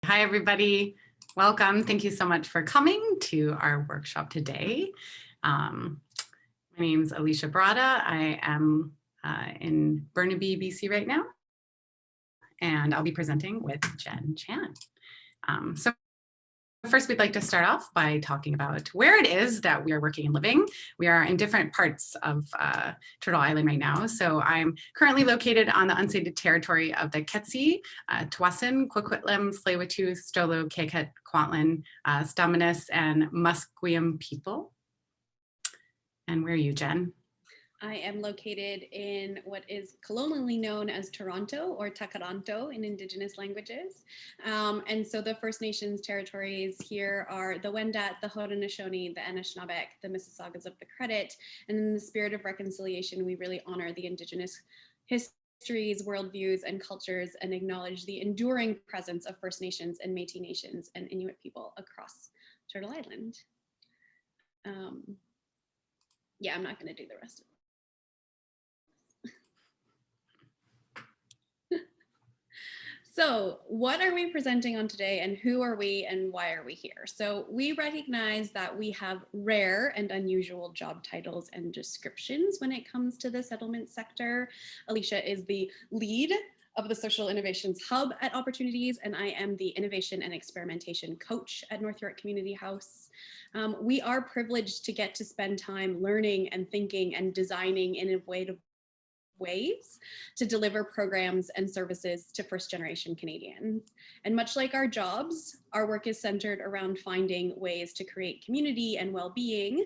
Hi, everybody. Welcome. Thank you so much for coming to our workshop today. My name is Alysha Baratta. I am in Burnaby, BC right now, and I'll be presenting with Jenn Chan. So first, we'd like to start off by talking about where it is that we are working and living. We are in different parts of Turtle Island right now. So I'm currently located on the unceded territory of the Ketsi, Tsawwassen, Coquitlam, Tsleil-Waututh, Stolo, Kaiket, Kwantlen, Stamines, and Musqueam people. And where are you, Jenn? I am located in what is colonially known as Toronto or Takaranto in Indigenous languages. And so the First Nations territories here are the Wendat, the Haudenosaunee, the Anishinaabeg, the Mississaugas of the Credit. And in the spirit of reconciliation, we really honor the Indigenous histories, worldviews, and cultures, and acknowledge the enduring presence of First Nations and Métis Nations and Inuit people across Turtle Island. Yeah, I'm not going to do the rest of it. So what are we presenting on today, and who are we and why are we here? So we recognize that we have rare and unusual job titles and descriptions when it comes to the settlement sector. Alysha is the lead of the Social Innovations Hub at Opportunities, and I am the Innovation and Experimentation Coach at North York Community House. We are privileged to get to spend time learning and thinking and designing innovative ways to deliver programs and services to first generation Canadians. And much like our jobs, our work is centered around finding ways to create community and well-being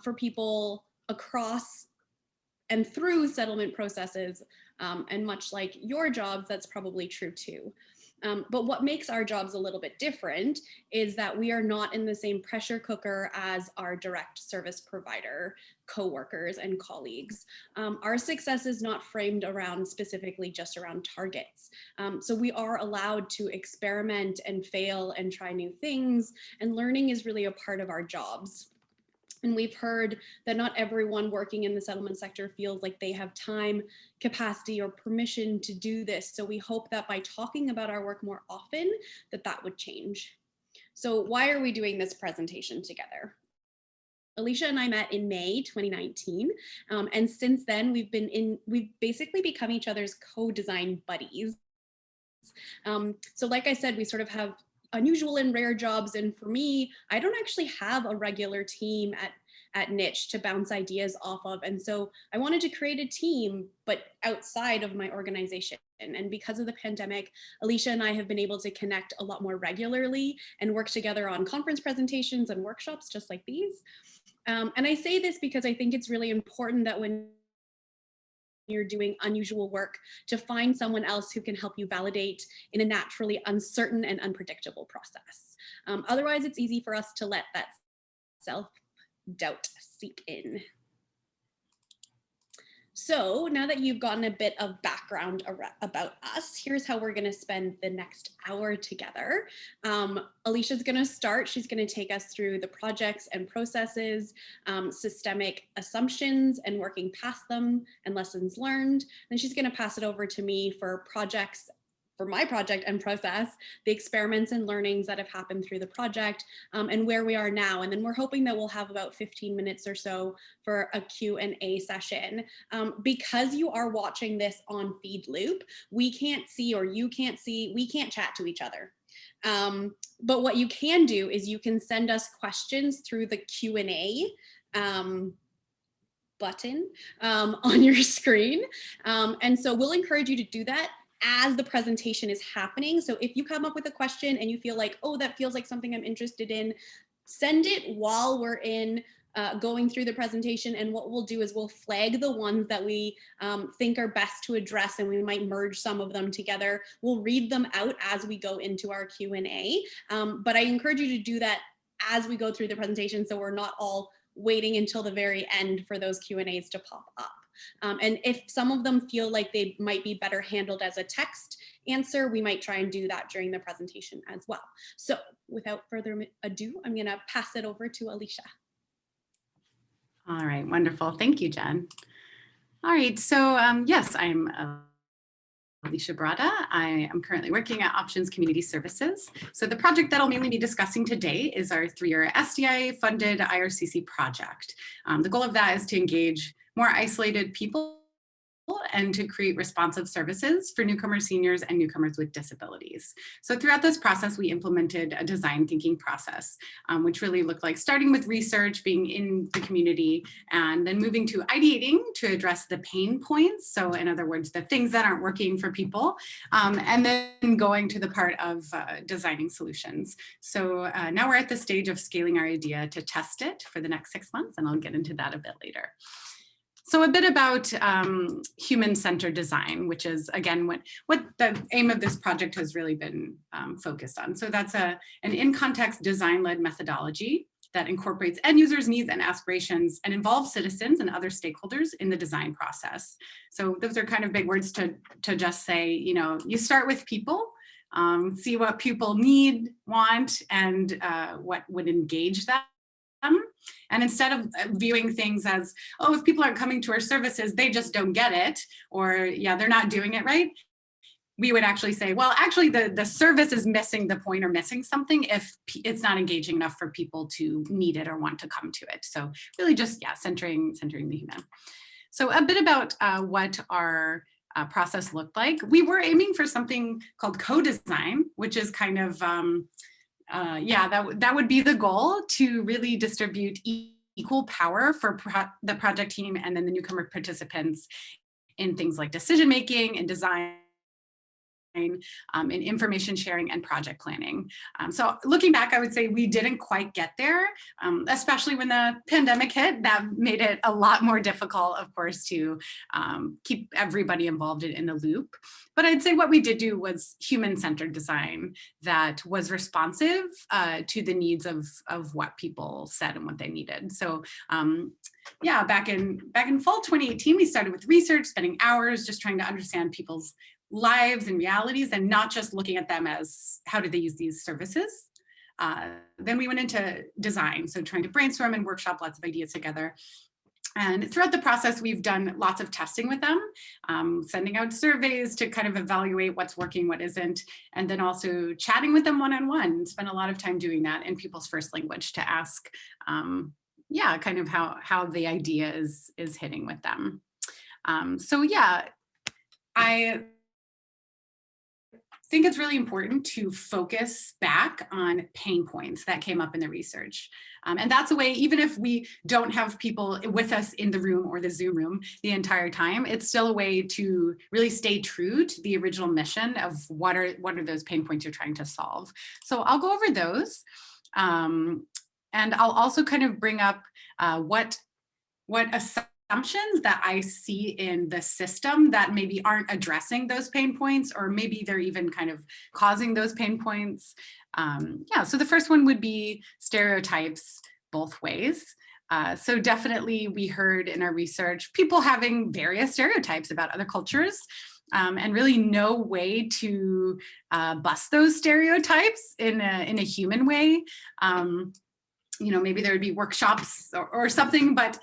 for people across and through settlement processes. And much like your jobs, that's probably true too. But what makes our jobs a little bit different is that we are not in the same pressure cooker as our direct service provider, coworkers, and colleagues. Our success is not framed around specifically just around targets. So we are allowed to experiment and fail and try new things, and learning is really a part of our jobs. And we've heard that not everyone working in the settlement sector feels like they have time, capacity, or permission to do this. So we hope that by talking about our work more often, that would change. So why are we doing this presentation together? Alysha and I met in May 2019, and since then we've basically become each other's co-design buddies. So like I said, we sort of have unusual and rare jobs, and for me, I don't actually have a regular team at Niche to bounce ideas off of, and so I wanted to create a team but outside of my organization. And because of the pandemic, Alysha and I have been able to connect a lot more regularly and work together on conference presentations and workshops just like these. And I say this because I think it's really important that when you're doing unusual work, to find someone else who can help you validate in a naturally uncertain and unpredictable process. Otherwise, it's easy for us to let that self-doubt seep in. So now that you've gotten a bit of background about us, here's how we're going to spend the next hour together. Alysha's going to start. She's going to take us through the projects and processes, systemic assumptions and working past them, and lessons learned. Then she's going to pass it over to me for projects, for my project and process, the experiments and learnings that have happened through the project, and where we are now. And then we're hoping that we'll have about 15 minutes or so for a Q&A session. Because you are watching this on feed loop, we can't see, or you can't see, we can't chat to each other. But what you can do is you can send us questions through the Q&A button on your screen. And so we'll encourage you to do that as the presentation is happening. So if you come up with a question and you feel like, oh, that feels like something I'm interested in, send it while we're going through the presentation. And what we'll do is we'll flag the ones that we think are best to address, and we might merge some of them together. We'll read them out as we go into our Q&A. But I encourage you to do that as we go through the presentation, so we're not all waiting until the very end for those Q&As to pop up. And if some of them feel like they might be better handled as a text answer, we might try and do that during the presentation as well. So without further ado, I'm going to pass it over to Alysha. All right, wonderful. Thank you, Jenn. All right, so yes, I'm Alysha Baratta. I am currently working at Options Community Services. So the project that I'll mainly be discussing today is our 3-year SDI-funded IRCC project. The goal of that is to engage more isolated people and to create responsive services for newcomers, seniors, and newcomers with disabilities. So throughout this process, we implemented a design thinking process, which really looked like starting with research, being in the community, and then moving to ideating to address the pain points. So in other words, the things that aren't working for people, and then going to the part of designing solutions. So now we're at the stage of scaling our idea to test it for the next 6 months, and I'll get into that a bit later. So a bit about human-centered design, which is, again, what the aim of this project has really been focused on. So that's an in-context design-led methodology that incorporates end users' needs and aspirations and involves citizens and other stakeholders in the design process. So those are kind of big words to just say, you start with people, see what people need, want, and what would engage them. And instead of viewing things as, oh, if people aren't coming to our services, they just don't get it, or yeah, they're not doing it right, we would actually say, well, actually the service is missing the point or missing something if it's not engaging enough for people to need it or want to come to it. So really just, yeah, centering the human. So a bit about what our process looked like. We were aiming for something called co-design, which is kind of, that would be the goal, to really distribute equal power for the project team and then the newcomer participants in things like decision making and design, in information sharing and project planning. So looking back, I would say we didn't quite get there, especially when the pandemic hit. That made it a lot more difficult, of course, to keep everybody involved in the loop. But I'd say what we did do was human-centered design that was responsive to the needs of what people said and what they needed. So yeah, back in fall 2018, we started with research, spending hours just trying to understand people's lives and realities, and not just looking at them as how do they use these services. Then we went into design, so trying to brainstorm and workshop lots of ideas together. And throughout the process, we've done lots of testing with them, sending out surveys to kind of evaluate what's working, what isn't, and then also chatting with them one-on-one. Spent a lot of time doing that in people's first language to ask, yeah, kind of how the idea is hitting with them. So yeah, I think it's really important to focus back on pain points that came up in the research. And that's a way, even if we don't have people with us in the room or the Zoom room the entire time, it's still a way to really stay true to the original mission of what are those pain points you're trying to solve. So I'll go over those. And I'll also kind of bring up what assumptions that I see in the system that maybe aren't addressing those pain points, or maybe they're even kind of causing those pain points. Yeah, so the first one would be stereotypes both ways. So definitely we heard in our research people having various stereotypes about other cultures, and really no way to bust those stereotypes in a human way. Maybe there would be workshops or something, but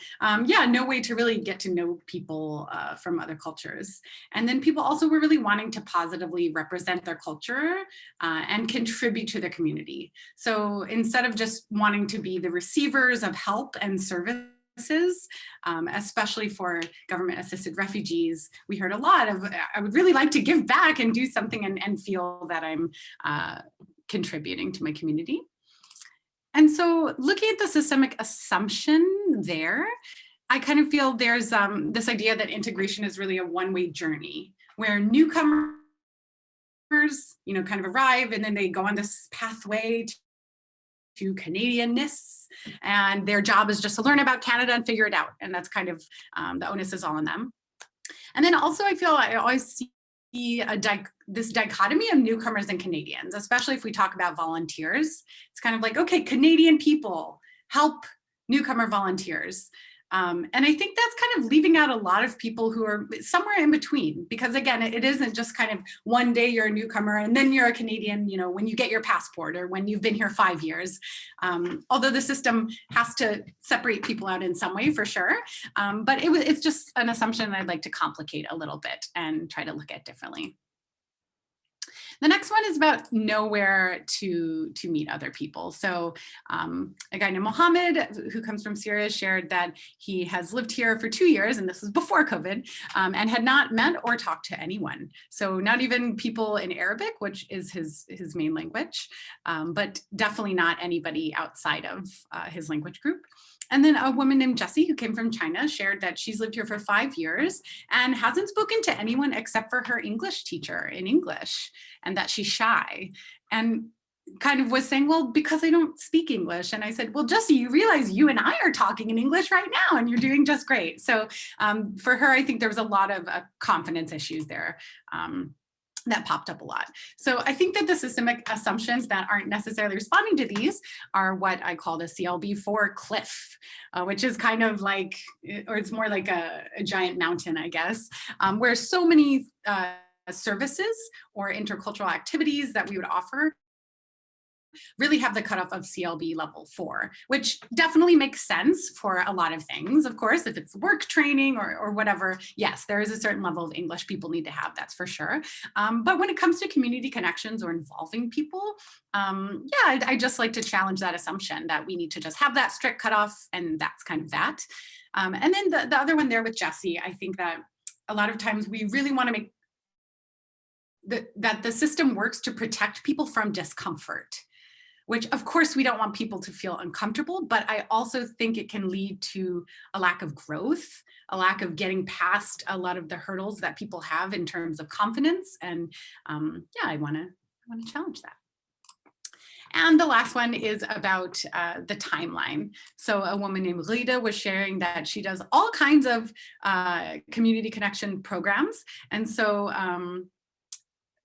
yeah, no way to really get to know people from other cultures. And then people also were really wanting to positively represent their culture and contribute to the community. So instead of just wanting to be the receivers of help and services, especially for government-assisted refugees, we heard a lot of, I would really like to give back and do something and feel that I'm contributing to my community. And so looking at the systemic assumption there, I kind of feel there's this idea that integration is really a one-way journey, where newcomers, kind of arrive and then they go on this pathway to Canadianness, and their job is just to learn about Canada and figure it out. And that's kind of, the onus is all on them. And then also I feel I always see this dichotomy of newcomers and Canadians, especially if we talk about volunteers. It's kind of like, okay, Canadian people help newcomer volunteers. And I think that's kind of leaving out a lot of people who are somewhere in between, because again, it isn't just kind of one day you're a newcomer and then you're a Canadian, when you get your passport or when you've been here 5 years. Although the system has to separate people out in some way for sure. But it's just an assumption I'd like to complicate a little bit and try to look at differently. The next one is about nowhere to meet other people. So a guy named Mohammed, who comes from Syria, shared that he has lived here for 2 years, and this was before COVID, and had not met or talked to anyone. So not even people in Arabic, which is his main language, but definitely not anybody outside of his language group. And then a woman named Jessie, who came from China, shared that she's lived here for 5 years and hasn't spoken to anyone except for her English teacher in English, and that she's shy. And kind of was saying, well, because I don't speak English. And I said, well, Jessie, you realize you and I are talking in English right now, and you're doing just great. So for her, I think there was a lot of confidence issues there. That popped up a lot. So I think that the systemic assumptions that aren't necessarily responding to these are what I call the CLB4 cliff, which is kind of like, or it's more like a giant mountain, I guess, where so many services or intercultural activities that we would offer really have the cutoff of CLB level 4, which definitely makes sense for a lot of things. Of course, if it's work training or whatever, yes, there is a certain level of English people need to have, that's for sure. But when it comes to community connections or involving people, yeah, I just like to challenge that assumption that we need to just have that strict cutoff, and that's kind of that. And then the other one there with Jessie, I think that a lot of times we really want to make that the system works to protect people from discomfort, which of course we don't want people to feel uncomfortable, but I also think it can lead to a lack of growth, a lack of getting past a lot of the hurdles that people have in terms of confidence. And yeah, I want to challenge that. And the last one is about the timeline. So a woman named Rita was sharing that she does all kinds of community connection programs. And so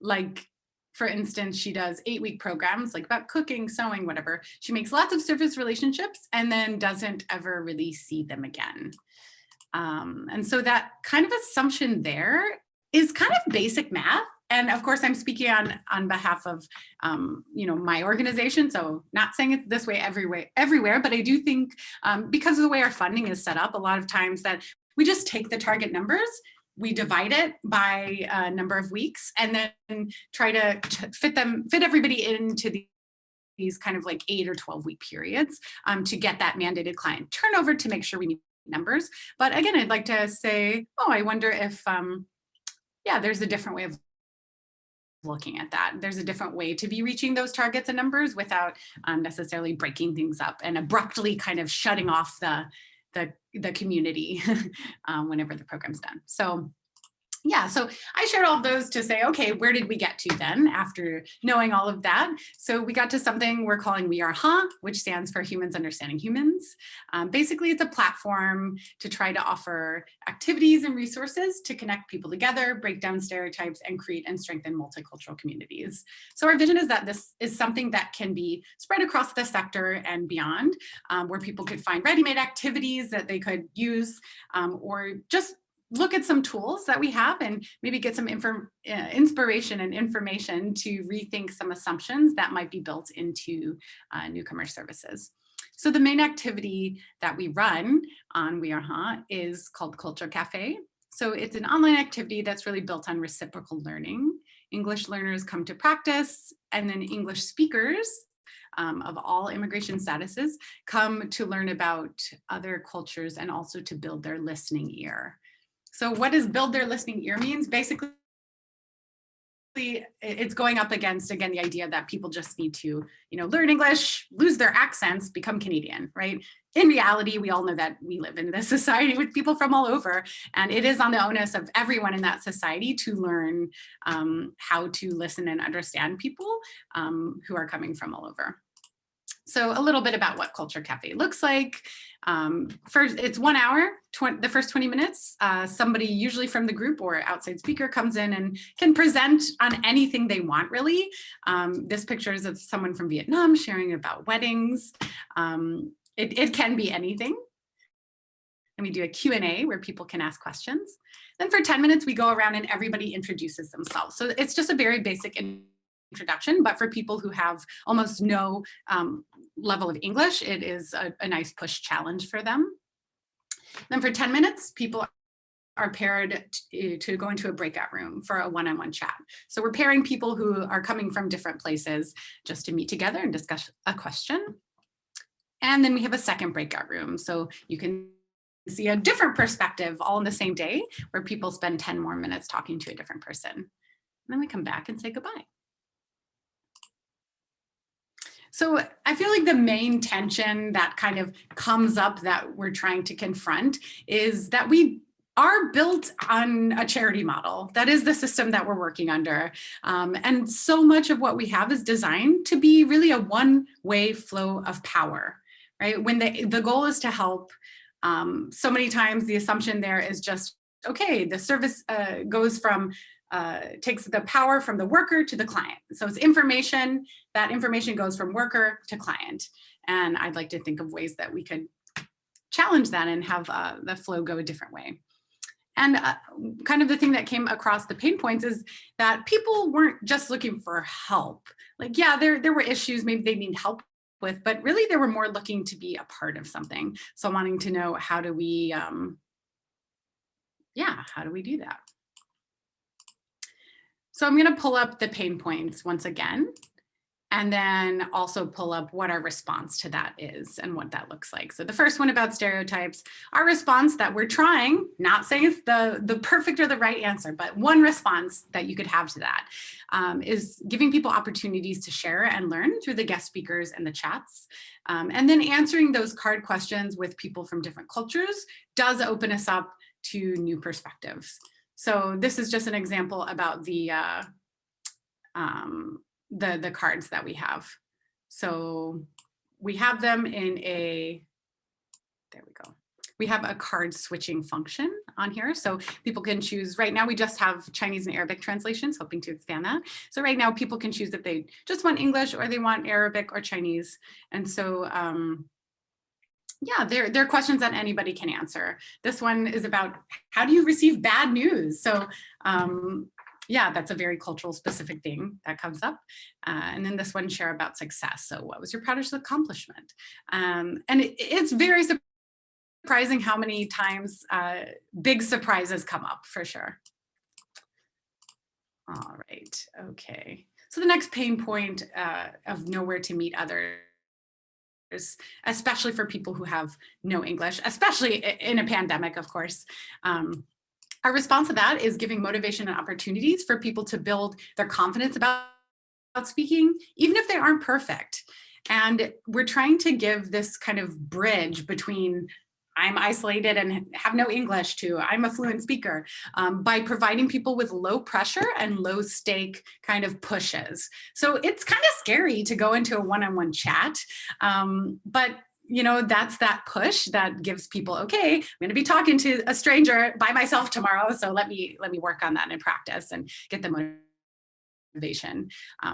like, for instance, she does 8-week programs like about cooking, sewing, whatever. She makes lots of surface relationships and then doesn't ever really see them again. And so that kind of assumption there is kind of basic math. And of course, I'm speaking on behalf of my organization. So not saying it's this way everywhere, but I do think because of the way our funding is set up, a lot of times that we just take the target numbers, we divide it by a number of weeks, and then try to fit everybody into these kind of like 8 or 12-week periods to get that mandated client turnover to make sure we meet numbers. But again, I'd like to say, oh, I wonder if, yeah, there's a different way of looking at that. There's a different way to be reaching those targets and numbers without necessarily breaking things up and abruptly kind of shutting off the community whenever the program's done. So yeah, so I shared all of those to say, okay, where did we get to then after knowing all of that? So we got to something we're calling We Are which stands for Humans Understanding Humans. Basically, it's a platform to try to offer activities and resources to connect people together, break down stereotypes, and create and strengthen multicultural communities. So our vision is that this is something that can be spread across the sector and beyond, where people could find ready-made activities that they could use, or just look at some tools that we have and maybe get some inspiration and information to rethink some assumptions that might be built into newcomer services. So the main activity that we run on We Are is called Culture Cafe. So it's an online activity that's really built on reciprocal learning. English learners come to practice, and then English speakers of all immigration statuses come to learn about other cultures and also to build their listening ear. So what does build their listening ear means? Basically, it's going up against, again, the idea that people just need to, learn English, lose their accents, become Canadian, right? In reality, we all know that we live in this society with people from all over, and it is on the onus of everyone in that society to learn how to listen and understand people who are coming from all over. So a little bit about what Culture Cafe looks like. First, it's 1 hour, the first 20 minutes. Somebody usually from the group or outside speaker comes in and can present on anything they want, really. This picture is of someone from Vietnam sharing about weddings. It can be anything. And we do a Q&A where people can ask questions. Then for 10 minutes, we go around and everybody introduces themselves. So it's just a very basic introduction, but for people who have almost no level of English, it is a nice push challenge for them. Then for 10 minutes, people are paired to go into a breakout room for a one-on-one chat. So we're pairing people who are coming from different places just to meet together and discuss a question. And then we have a second breakout room. So you can see a different perspective all in the same day, where people spend 10 more minutes talking to a different person. And then we come back and say goodbye. So I feel like the main tension that kind of comes up that we're trying to confront is that we are built on a charity model. That is the system that we're working under. And so much of what we have is designed to be really a one-way flow of power, right? When the goal is to help, so many times the assumption there is just, okay, the service goes from takes the power from the worker to the client. So it's information, that information goes from worker to client. And I'd like to think of ways that we could challenge that and have the flow go a different way. And kind of the thing that came across the pain points is that people weren't just looking for help. Like, yeah, there were issues maybe they need help with, but really they were more looking to be a part of something. So wanting to know, how do we, how do we do that? So I'm going to pull up the pain points once again, and then also pull up what our response to that is and what that looks like. So the first one about stereotypes, our response that we're trying, not saying it's the perfect or the right answer, but one response that you could have to that is giving people opportunities to share and learn through the guest speakers and the chats. And then answering those card questions with people from different cultures does open us up to new perspectives. So this is just an example about the cards that we have. So we have them in a, there we go. We have a card switching function on here. So people can choose, right now we just have Chinese and Arabic translations, hoping to expand that. So right now people can choose if they just want English or they want Arabic or Chinese. And so, yeah, there are questions that anybody can answer. This one is about, how do you receive bad news? So yeah, that's a very cultural specific thing that comes up. And then this one, share about success. So what was your proudest accomplishment? And it's very surprising how many times big surprises come up, for sure. All right, okay. So the next pain point of nowhere to meet others, especially for people who have no English, especially in a pandemic, of course. Our response to that is giving motivation and opportunities for people to build their confidence about speaking, even if they aren't perfect. And we're trying to give this kind of bridge between I'm isolated and have no English to I'm a fluent speaker by providing people with low pressure and low stake kind of pushes. So it's kind of scary to go into a one-on-one chat, but you know, that's that push that gives people, okay, I'm going to be talking to a stranger by myself tomorrow. So let me work on that in practice and get the motivation.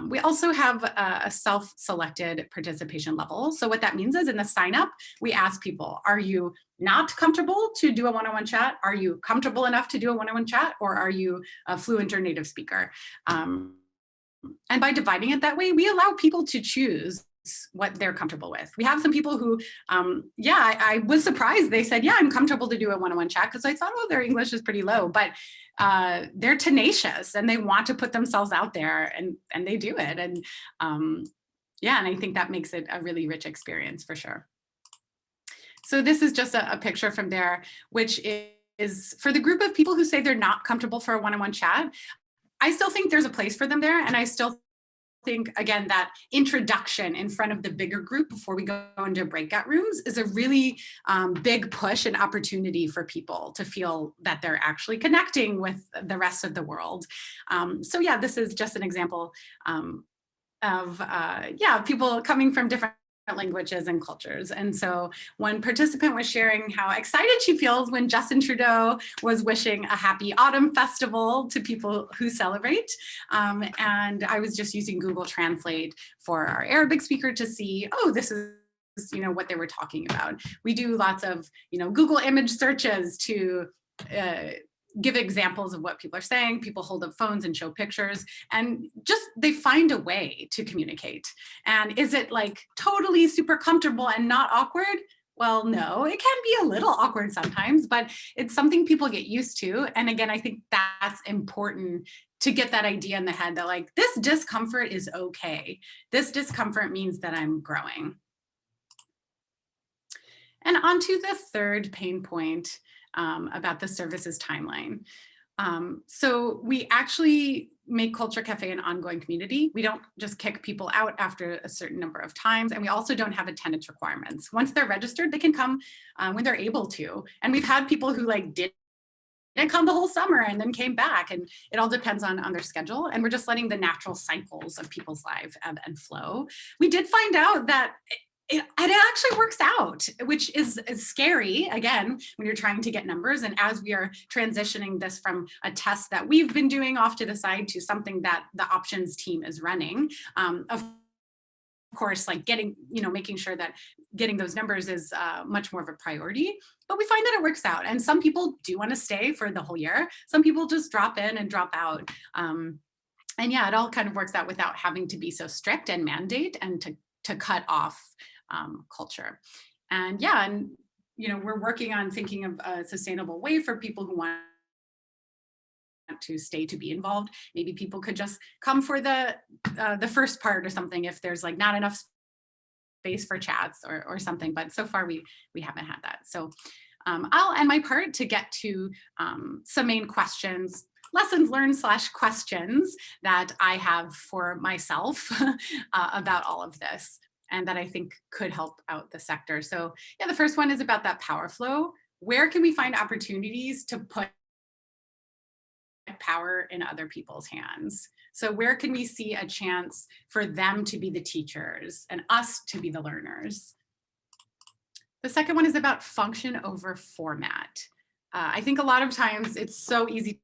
We also have a self-selected participation level. So what that means is in the sign up, we ask people, are you not comfortable to do a one-on-one chat? Are you comfortable enough to do a one-on-one chat? Or are you a fluent or native speaker? And by dividing it that way, we allow people to choose what they're comfortable with. We have some people who, I was surprised. They said, yeah, I'm comfortable to do a one-on-one chat because I thought, oh, their English is pretty low, but they're tenacious and they want to put themselves out there and they do it. And and I think that makes it a really rich experience for sure. So this is just a picture from there, which is for the group of people who say they're not comfortable for a one-on-one chat. I still think there's a place for them there. And I still think, again, that introduction in front of the bigger group before we go into breakout rooms is a really big push and opportunity for people to feel that they're actually connecting with the rest of the world. So yeah, this is just an example of people coming from different languages and cultures. And so one participant was sharing how excited she feels when Justin Trudeau was wishing a happy autumn festival to people who celebrate. And I was just using Google Translate for our Arabic speaker to see, oh, this is what they were talking about. We do lots of Google image searches to give examples of what people are saying. People hold up phones and show pictures and just they find a way to communicate. And is it like totally super comfortable and not awkward? Well, no, it can be a little awkward sometimes, but it's something people get used to. And again, I think that's important to get that idea in the head that like, this discomfort is okay. This discomfort means that I'm growing. And on to the third pain point about the services timeline. So we actually make Culture Cafe an ongoing community. We don't just kick people out after a certain number of times. And we also don't have attendance requirements. Once they're registered, they can come when they're able to. And we've had people who like didn't come the whole summer and then came back, and it all depends on their schedule. And we're just letting the natural cycles of people's lives ebb and flow. We did find out that it actually works out, which is scary, again, when you're trying to get numbers. And as we are transitioning this from a test that we've been doing off to the side to something that the options team is running, of course, like making sure that getting those numbers is much more of a priority. But we find that it works out. And some people do want to stay for the whole year. Some people just drop in and drop out. And yeah, it all kind of works out without having to be so strict and mandate and to cut off culture. And yeah, and we're working on thinking of a sustainable way for people who want to stay to be involved. Maybe people could just come for the first part or something if there's like not enough space for chats or something. But so far we haven't had that. So I'll end my part to get to some main questions, lessons learned / questions that I have for myself about all of this, and that I think could help out the sector. So yeah, the first one is about that power flow. Where can we find opportunities to put power in other people's hands? So where can we see a chance for them to be the teachers and us to be the learners? The second one is about function over format. I think a lot of times it's so easy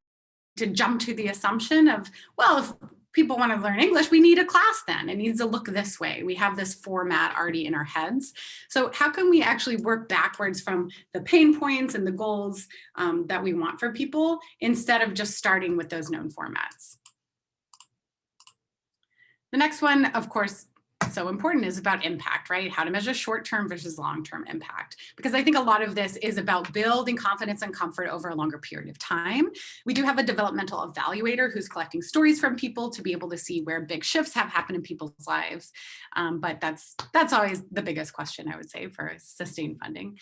to jump to the assumption of, well, if people want to learn English, we need a class then. It needs to look this way. We have this format already in our heads. So how can we actually work backwards from the pain points and the goals that we want for people instead of just starting with those known formats? The next one, of course, so important, is about impact, right? How to measure short-term versus long-term impact. Because I think a lot of this is about building confidence and comfort over a longer period of time. We do have a developmental evaluator who's collecting stories from people to be able to see where big shifts have happened in people's lives. But that's always the biggest question, I would say, for sustained funding.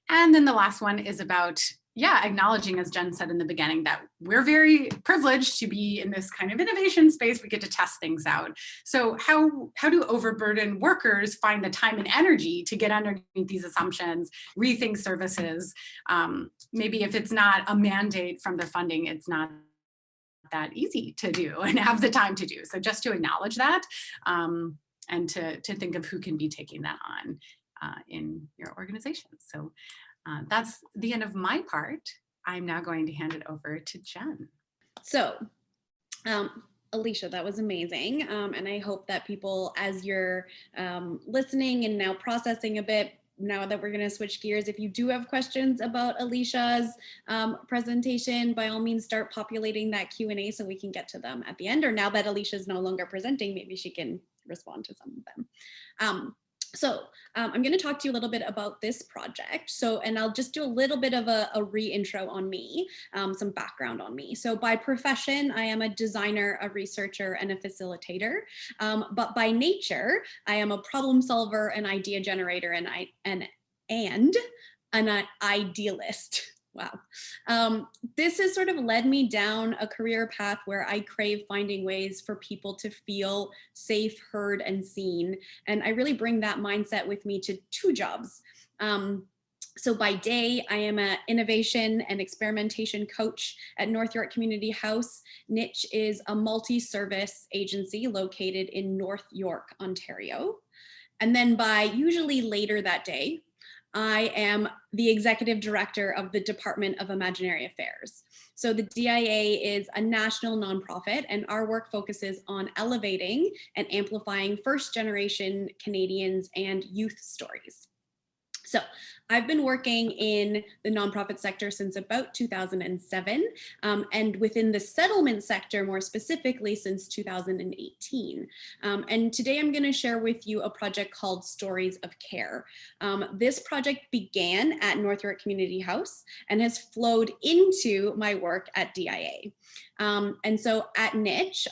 And then the last one is about, yeah, acknowledging, as Jen said in the beginning, that we're very privileged to be in this kind of innovation space. We get to test things out. So how do overburdened workers find the time and energy to get underneath these assumptions, rethink services? Maybe if it's not a mandate from the funding, it's not that easy to do and have the time to do. So just to acknowledge that and to think of who can be taking that on in your organization. So that's the end of my part. I'm now going to hand it over to Jen. So, Alysha, that was amazing. And I hope that people, as you're listening and now processing a bit, now that we're going to switch gears, if you do have questions about Alysha's presentation, by all means, start populating that Q&A so we can get to them at the end. Or now that Alysha's no longer presenting, maybe she can respond to some of them. So I'm going to talk to you a little bit about this project. And I'll just do a little bit of a re-intro on me, some background on me. So by profession, I am a designer, a researcher, and a facilitator. But by nature, I am a problem solver, an idea generator, and an idealist. Wow. This has sort of led me down a career path where I crave finding ways for people to feel safe, heard, and seen. And I really bring that mindset with me to two jobs. So by day, I am an innovation and experimentation coach at North York Community House. Niche is a multi-service agency located in North York, Ontario. And then by usually later that day, I am the executive director of the Department of Imaginary Affairs. So the DIA is a national nonprofit, and our work focuses on elevating and amplifying first-generation Canadians and youth stories. So I've been working in the nonprofit sector since about 2007, and within the settlement sector more specifically since 2018. And today I'm going to share with you a project called Stories of Care. This project began at North York Community House and has flowed into my work at DIA. And so at Niche,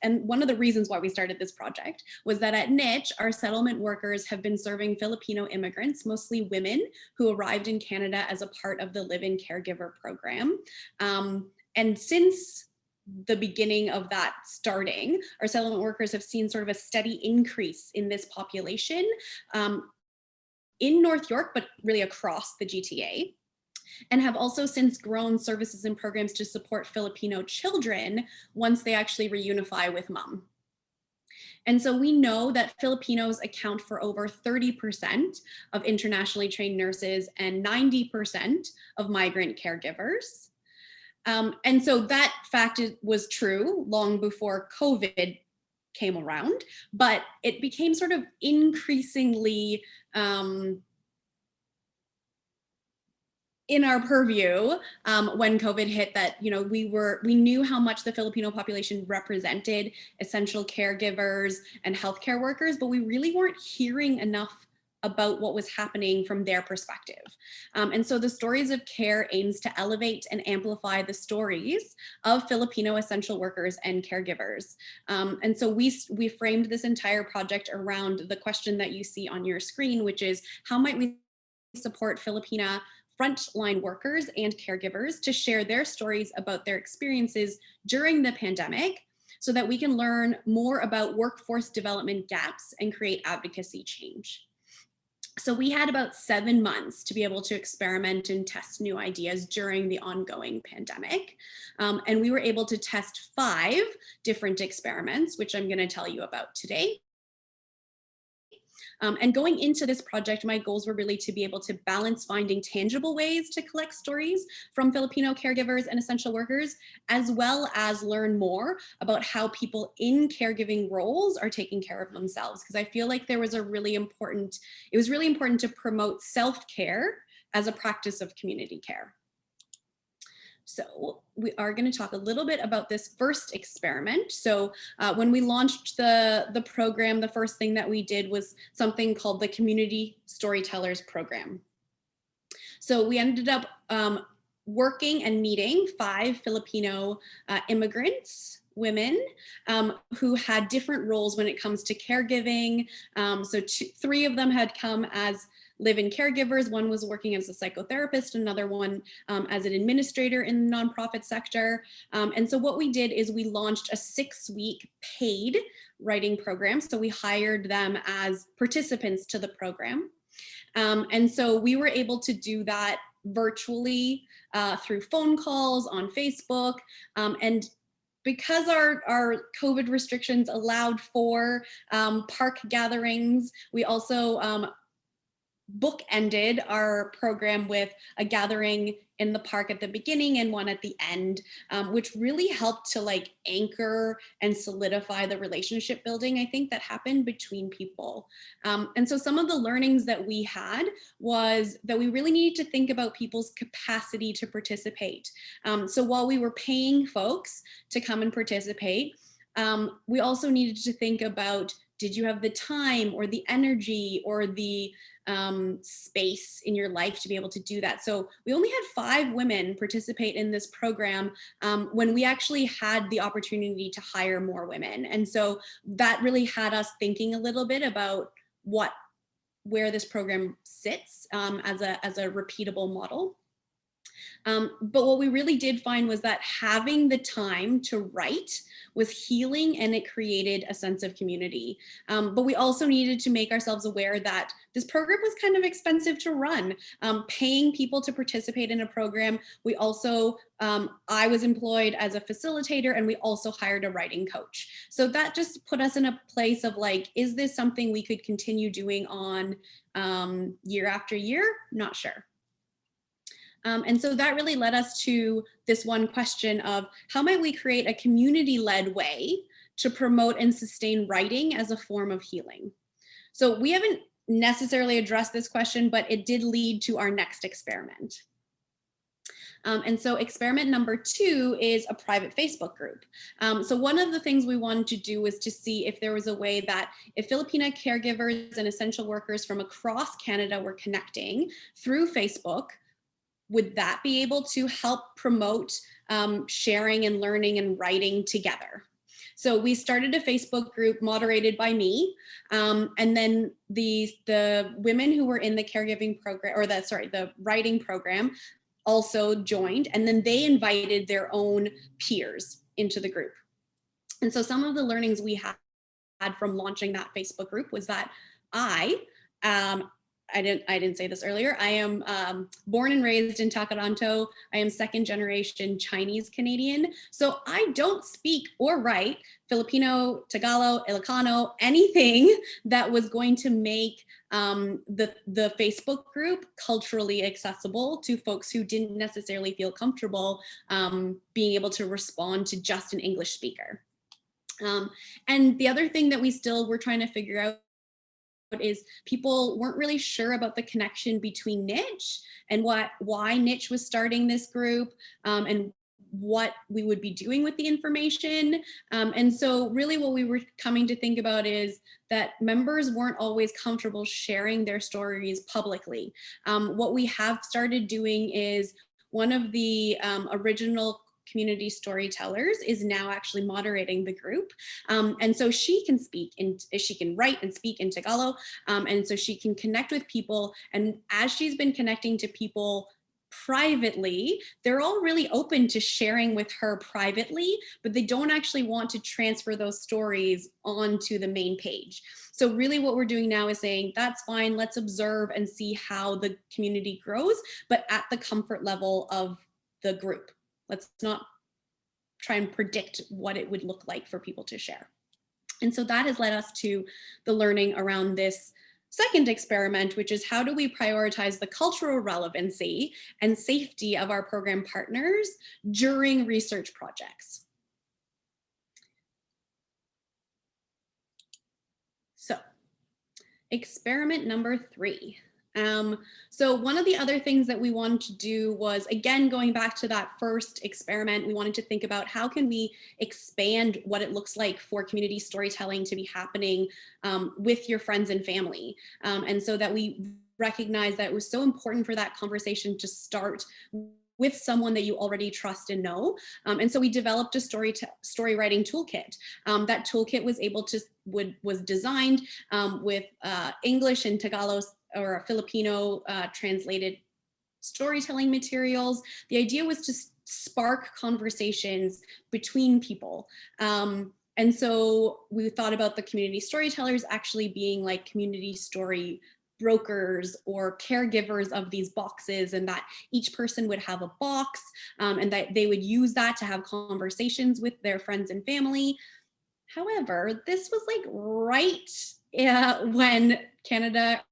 and one of the reasons why we started this project was that at Niche, our settlement workers have been serving Filipino immigrants, mostly women, who arrived in Canada as a part of the live-in caregiver program. And since the beginning of that starting, our settlement workers have seen sort of a steady increase in this population in North York, but really across the GTA, and have also since grown services and programs to support Filipino children once they actually reunify with mom. And so we know that Filipinos account for over 30% of internationally trained nurses and 90% of migrant caregivers. And so that fact was true long before COVID came around, but it became sort of increasingly in our purview when COVID hit, that we knew how much the Filipino population represented essential caregivers and healthcare workers, but we really weren't hearing enough about what was happening from their perspective. And so the Stories of Care aims to elevate and amplify the stories of Filipino essential workers and caregivers. And so we framed this entire project around the question that you see on your screen, which is, how might we support Filipina frontline workers and caregivers to share their stories about their experiences during the pandemic, so that we can learn more about workforce development gaps and create advocacy change. So we had about 7 months to be able to experiment and test new ideas during the ongoing pandemic. And we were able to test 5 different experiments, which I'm going to tell you about today. And going into this project, my goals were really to be able to balance finding tangible ways to collect stories from Filipino caregivers and essential workers, as well as learn more about how people in caregiving roles are taking care of themselves. Because I feel like it was really important to promote self-care as a practice of community care. So we are going to talk a little bit about this first experiment. So when we launched the program, the first thing that we did was something called the Community Storytellers Program. So we ended up working and meeting 5 Filipino immigrants, women who had different roles when it comes to caregiving. So 3 of them had come as live-in caregivers. One was working as a psychotherapist, another one as an administrator in the nonprofit sector. And so what we did is we launched a 6-week paid writing program. So we hired them as participants to the program. And so we were able to do that virtually through phone calls, on Facebook, and because our COVID restrictions allowed for park gatherings, we also bookended our program with a gathering in the park at the beginning and one at the end, which really helped to anchor and solidify the relationship building, I think, that happened between people. And so some of the learnings that we had was that we really needed to think about people's capacity to participate. So while we were paying folks to come and participate, we also needed to think about, did you have the time or the energy or the space in your life to be able to do that? So we only had 5 women participate in this program when we actually had the opportunity to hire more women. And so that really had us thinking a little bit about where this program sits as a repeatable model. But what we really did find was that having the time to write was healing, and it created a sense of community. But we also needed to make ourselves aware that this program was kind of expensive to run. Paying people to participate in a program, we also, I was employed as a facilitator, and we also hired a writing coach. So that just put us in a place of is this something we could continue doing on year after year? Not sure. And so that really led us to this one question of, how might we create a community-led way to promote and sustain writing as a form of healing? So we haven't necessarily address this question, but it did lead to our next experiment. And so experiment number 2 is a private Facebook group. So one of the things we wanted to do was to see if there was a way that if Filipina caregivers and essential workers from across Canada were connecting through Facebook, would that be able to help promote sharing and learning and writing together? So we started a Facebook group moderated by me, and then the women who were in the caregiving program, or the writing program, also joined, and then they invited their own peers into the group. And so some of the learnings we had from launching that Facebook group was that I didn't say this earlier. I am born and raised in Takaranto. I am second generation Chinese Canadian. So I don't speak or write Filipino, Tagalog, Ilocano, anything that was going to make the Facebook group culturally accessible to folks who didn't necessarily feel comfortable being able to respond to just an English speaker. And the other thing that we still were trying to figure out is people weren't really sure about the connection between Niche and why Niche was starting this group, and what we would be doing with the information. And so really what we were coming to think about is that members weren't always comfortable sharing their stories publicly. What we have started doing is one of the original community storytellers is now actually moderating the group. And so she can write and speak in Tagalog. And so she can connect with people. And as she's been connecting to people privately, they're all really open to sharing with her privately, but they don't actually want to transfer those stories onto the main page. So really what we're doing now is saying, that's fine, let's observe and see how the community grows, but at the comfort level of the group. Let's not try and predict what it would look like for people to share. And so that has led us to the learning around this second experiment, which is how do we prioritize the cultural relevancy and safety of our program partners during research projects. So, experiment number 3. So one of the other things that we wanted to do was, again, going back to that first experiment, we wanted to think about how can we expand what it looks like for community storytelling to be happening with your friends and family. And so that we recognized that it was so important for that conversation to start with someone that you already trust and know. And so we developed a story writing toolkit. That toolkit was designed with English and Tagalog or Filipino translated storytelling materials. The idea was to spark conversations between people. And so we thought about the community storytellers actually being like community story brokers or caregivers of these boxes, and that each person would have a box and that they would use that to have conversations with their friends and family. However, this was like right when Canada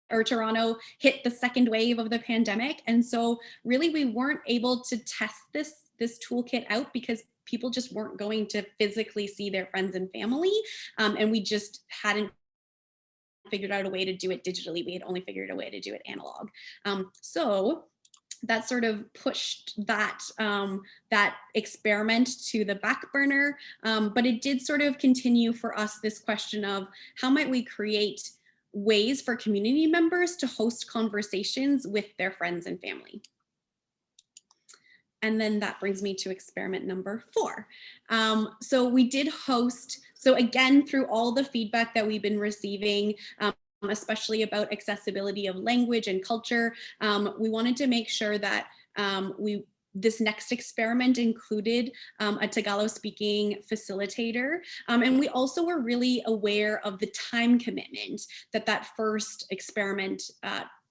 or Toronto hit the second wave of the pandemic. And so really we weren't able to test this toolkit out because people just weren't going to physically see their friends and family. And we just hadn't figured out a way to do it digitally. We had only figured a way to do it analog. So that sort of pushed that experiment to the back burner. But it did sort of continue for us this question of how might we create ways for community members to host conversations with their friends and family. And then that brings me to experiment number 4. So we did host, so again, through all the feedback that we've been receiving, especially about accessibility of language and culture, we wanted to make sure that this next experiment included a Tagalog speaking facilitator. And we also were really aware of the time commitment that first experiment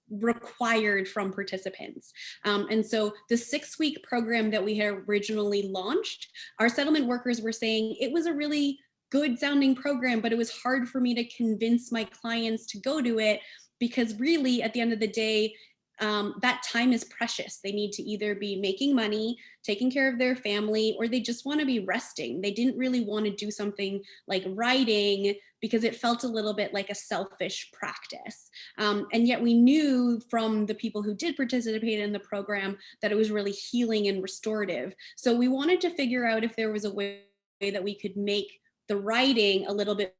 required from participants. And so the 6-week program that we had originally launched, our settlement workers were saying it was a really good sounding program, but it was hard for me to convince my clients to go to it because really at the end of the day, that time is precious. They need to either be making money, taking care of their family, or they just want to be resting. They didn't really want to do something like writing because it felt a little bit like a selfish practice. And yet we knew from the people who did participate in the program that it was really healing and restorative. So we wanted to figure out if there was a way that we could make the writing a little bit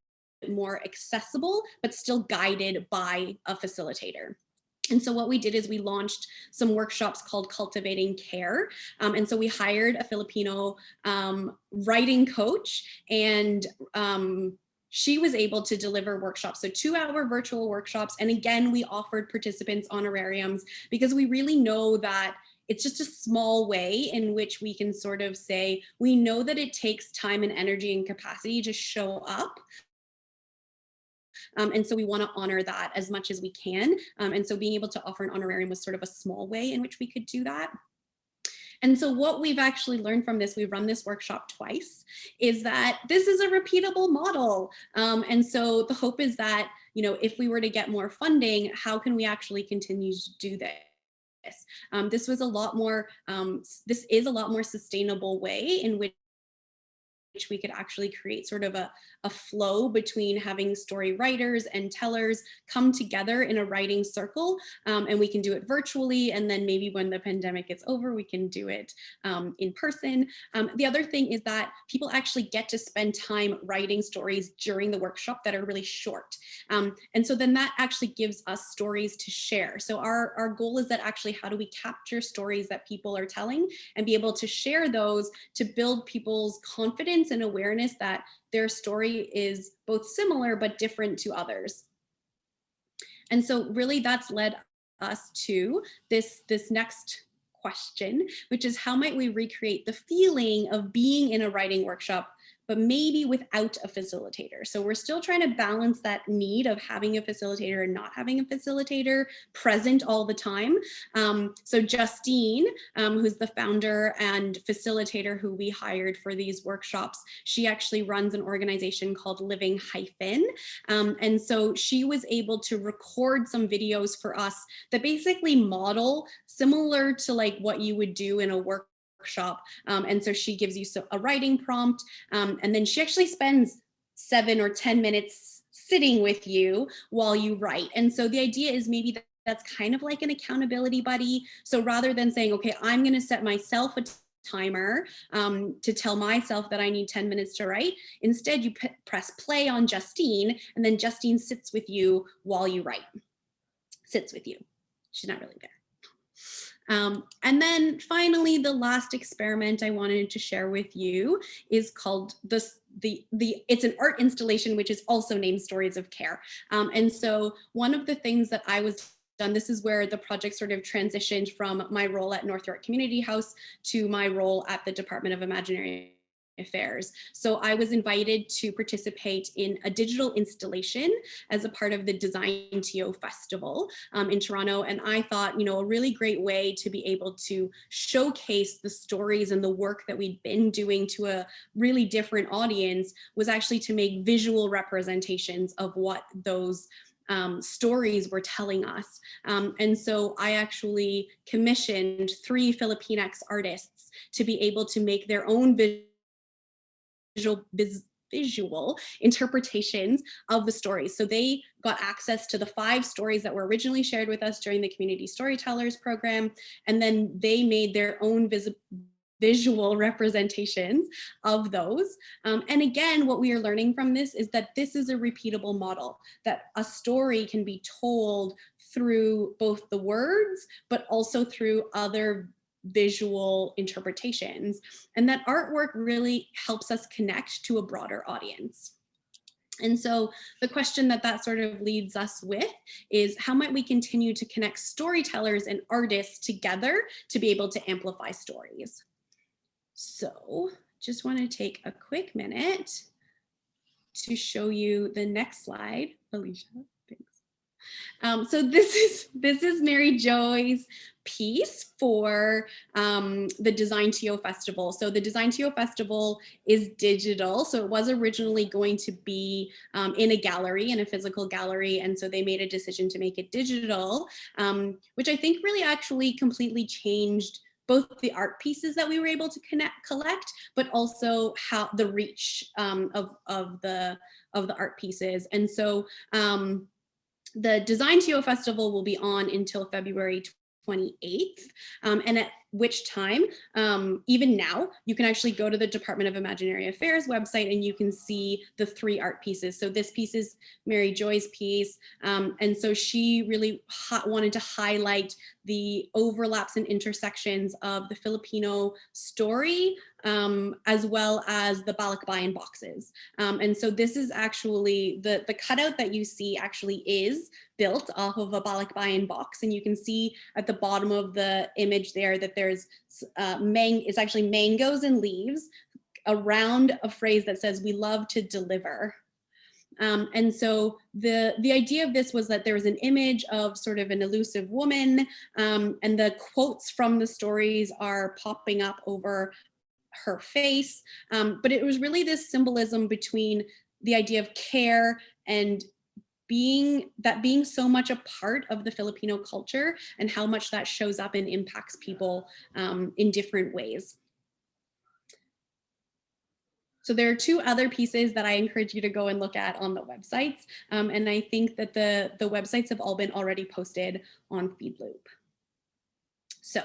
more accessible, but still guided by a facilitator. And so what we did is we launched some workshops called Cultivating Care. And so we hired a Filipino writing coach, and she was able to deliver workshops, so 2-hour virtual workshops. And again, we offered participants honorariums because we really know that it's just a small way in which we can sort of say, we know that it takes time and energy and capacity to show up. And so we want to honor that as much as we can. And so being able to offer an honorarium was sort of a small way in which we could do that. And so what we've actually learned from this, we've run this workshop twice, is that this is a repeatable model. And so the hope is that, you know, if we were to get more funding, how can we actually continue to do this? This is a lot more sustainable way in which we could actually create sort of a flow between having story writers and tellers come together in a writing circle. And we can do it virtually. And then maybe when the pandemic is over, we can do it in person. The other thing is that people actually get to spend time writing stories during the workshop that are really short. And so then that actually gives us stories to share. So our goal is that actually, how do we capture stories that people are telling and be able to share those to build people's confidence and awareness that their story is both similar but different to others. And so really that's led us to this next question, which is, how might we recreate the feeling of being in a writing workshop, but maybe without a facilitator? So we're still trying to balance that need of having a facilitator and not having a facilitator present all the time. So Justine, who's the founder and facilitator who we hired for these workshops, she actually runs an organization called Living Hyphen. And so she was able to record some videos for us that basically model similar to like what you would do in a workshop. And so she gives you a writing prompt, and then she actually spends 7 or 10 minutes sitting with you while you write. And so the idea is maybe that's kind of like an accountability buddy. So rather than saying, okay, I'm going to set myself a timer to tell myself that I need 10 minutes to write, instead you press play on Justine, and then Justine sits with you while you write. Sits with you. She's not really there. And then finally, the last experiment I wanted to share with you is called it's an art installation, which is also named Stories of Care. And so one of the things that I was done, this is where the project sort of transitioned from my role at North York Community House to my role at the Department of Imaginary Affairs. So I was invited to participate in a digital installation as a part of the Design TO Festival in Toronto. And I thought, you know, a really great way to be able to showcase the stories and the work that we'd been doing to a really different audience was actually to make visual representations of what those stories were telling us. And so I actually commissioned 3 Filipinx artists to be able to make their own visual interpretations of the stories. So they got access to the 5 stories that were originally shared with us during the Community Storytellers program, and then they made their own visual representations of those. And again, what we are learning from this is that this is a repeatable model, that a story can be told through both the words, but also through other visual interpretations, and that artwork really helps us connect to a broader audience. And so the question that sort of leads us with is, how might we continue to connect storytellers and artists together to be able to amplify stories? So just want to take a quick minute to show you the next slide. Alysha, thanks. So this is Mary Joy's piece for the Design TO Festival. So the Design TO Festival is digital. So it was originally going to be in a gallery, in a physical gallery. And so they made a decision to make it digital, which I think really actually completely changed both the art pieces that we were able to collect, but also how the reach of the art pieces. And so the Design TO Festival will be on until February 28th, and at which time, even now, you can actually go to the Department of Imaginary Affairs website and you can see the 3 art pieces. So this piece is Mary Joy's piece, and so she really wanted to highlight the overlaps and intersections of the Filipino story, as well as the balikbayan boxes. And so this is actually, the cutout that you see actually is built off of a balikbayan box. And you can see at the bottom of the image there that there's it's actually mangoes and leaves around a phrase that says, "We love to deliver." And so the idea of this was that there was an image of sort of an elusive woman, and the quotes from the stories are popping up over her face. But it was really this symbolism between the idea of care and being so much a part of the Filipino culture and how much that shows up and impacts people in different ways. So there are 2 other pieces that I encourage you to go and look at on the websites. And I think that the websites have all been already posted on Feedloop. So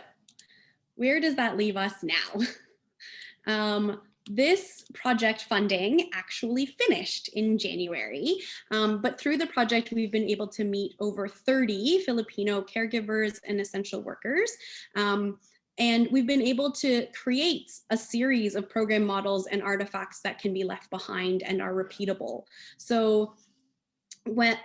where does that leave us now? This project funding actually finished in January, but through the project, we've been able to meet over 30 Filipino caregivers and essential workers. And we've been able to create a series of program models and artifacts that can be left behind and are repeatable. So with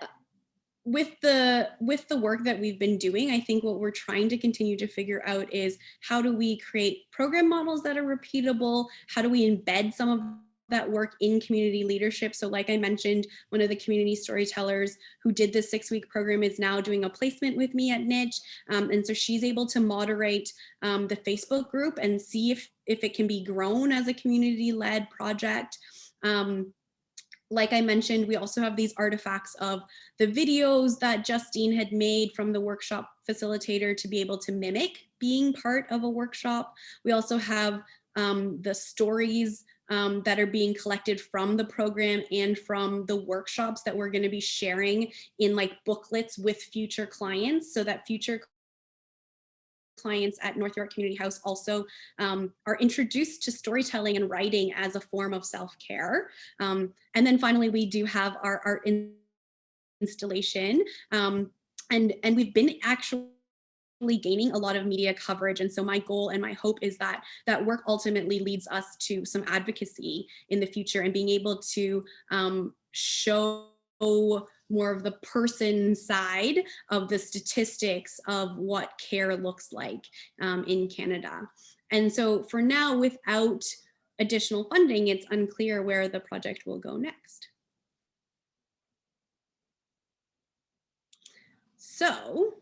the work that we've been doing, I think what we're trying to continue to figure out is, how do we create program models that are repeatable? How do we embed some of that work in community leadership? So like I mentioned, one of the community storytellers who did this 6-week program is now doing a placement with me at Niche. And so she's able to moderate the Facebook group and see if it can be grown as a community-led project. Like I mentioned, we also have these artifacts of the videos that Justine had made from the workshop facilitator to be able to mimic being part of a workshop. We also have the stories that are being collected from the program and from the workshops that we're going to be sharing in like booklets with future clients, so that future clients at North York Community House also are introduced to storytelling and writing as a form of self-care. And then finally, we do have our art installation, and we've been actually gaining a lot of media coverage. And so my goal and my hope is that that work ultimately leads us to some advocacy in the future and being able to show more of the person side of the statistics of what care looks like in Canada. And so for now, without additional funding, it's unclear where the project will go next. So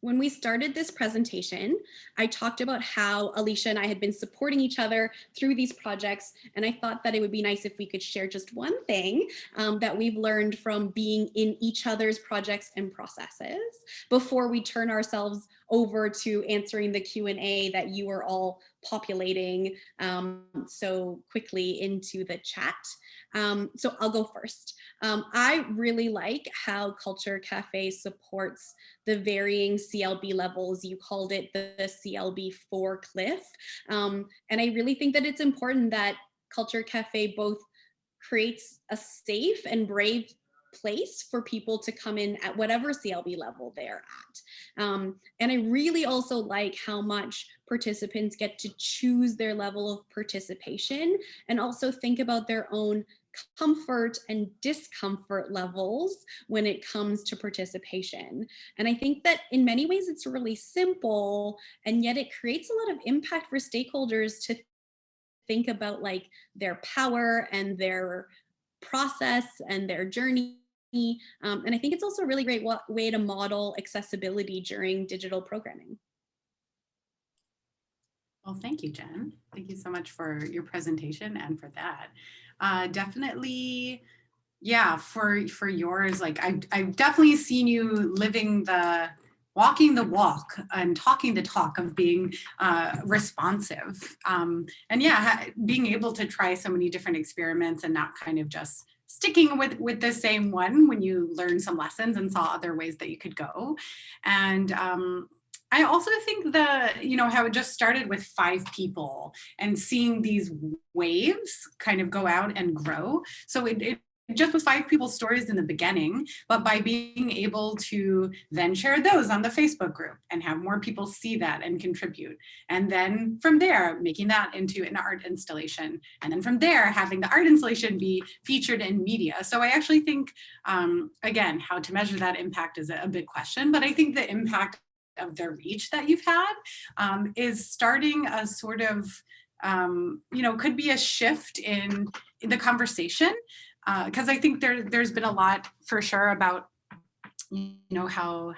when we started this presentation, I talked about how Alysha and I had been supporting each other through these projects, and I thought that it would be nice if we could share just one thing that we've learned from being in each other's projects and processes before we turn ourselves over to answering the Q&A that you are all populating so quickly into the chat. So I'll go first. I really like how Culture Cafe supports the varying CLB levels. You called it the CLB 4 cliff. And I really think that it's important that Culture Cafe both creates a safe and brave place for people to come in at whatever CLB level they're at. And I really also like how much participants get to choose their level of participation and also think about their own comfort and discomfort levels when it comes to participation. And I think that in many ways it's really simple, and yet it creates a lot of impact for stakeholders to think about like their power and their process and their journey And I think it's also a really great way to model accessibility during digital programming. Well, thank you, Jen. Thank you so much for your presentation and for that. Definitely, yeah, for yours, like I've definitely seen you walking the walk and talking the talk of being responsive. And yeah, being able to try so many different experiments and not kind of just sticking with the same one when you learned some lessons and saw other ways that you could go. And I also think how it just started with 5 people and seeing these waves kind of go out and grow. So it just was 5 people's stories in the beginning, but by being able to then share those on the Facebook group and have more people see that and contribute. And then from there, making that into an art installation. And then from there, having the art installation be featured in media. So I actually think, again, how to measure that impact is a big question, but I think the impact of the reach that you've had is starting a sort of, could be a shift in the conversation. Because I think there's been a lot for sure about, how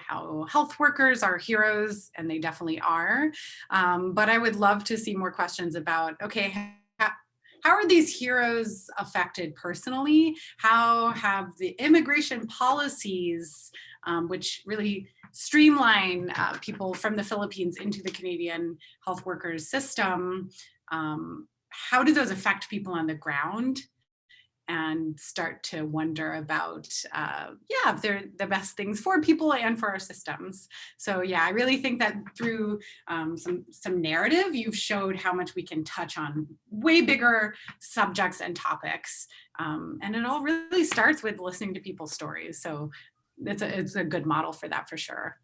health workers are heroes, and they definitely are. But I would love to see more questions about, okay, how are these heroes affected personally? How have the immigration policies, which really streamline people from the Philippines into the Canadian health workers system, how do those affect people on the ground? And start to wonder about, if they're the best things for people and for our systems. So yeah, I really think that through some narrative, you've showed how much we can touch on way bigger subjects and topics. And it all really starts with listening to people's stories. So it's a good model for that for sure.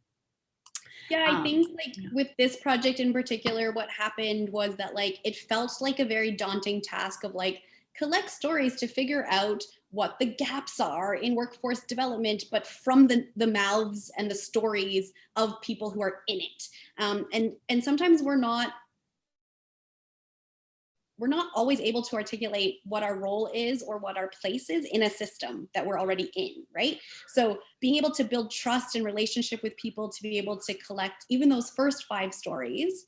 Yeah, I think with this project in particular, what happened was that it felt like a very daunting task of collect stories to figure out what the gaps are in workforce development, but from the mouths and the stories of people who are in it. And sometimes we're not always able to articulate what our role is or what our place is in a system that we're already in, right? So being able to build trust and relationship with people to be able to collect even those first 5 stories,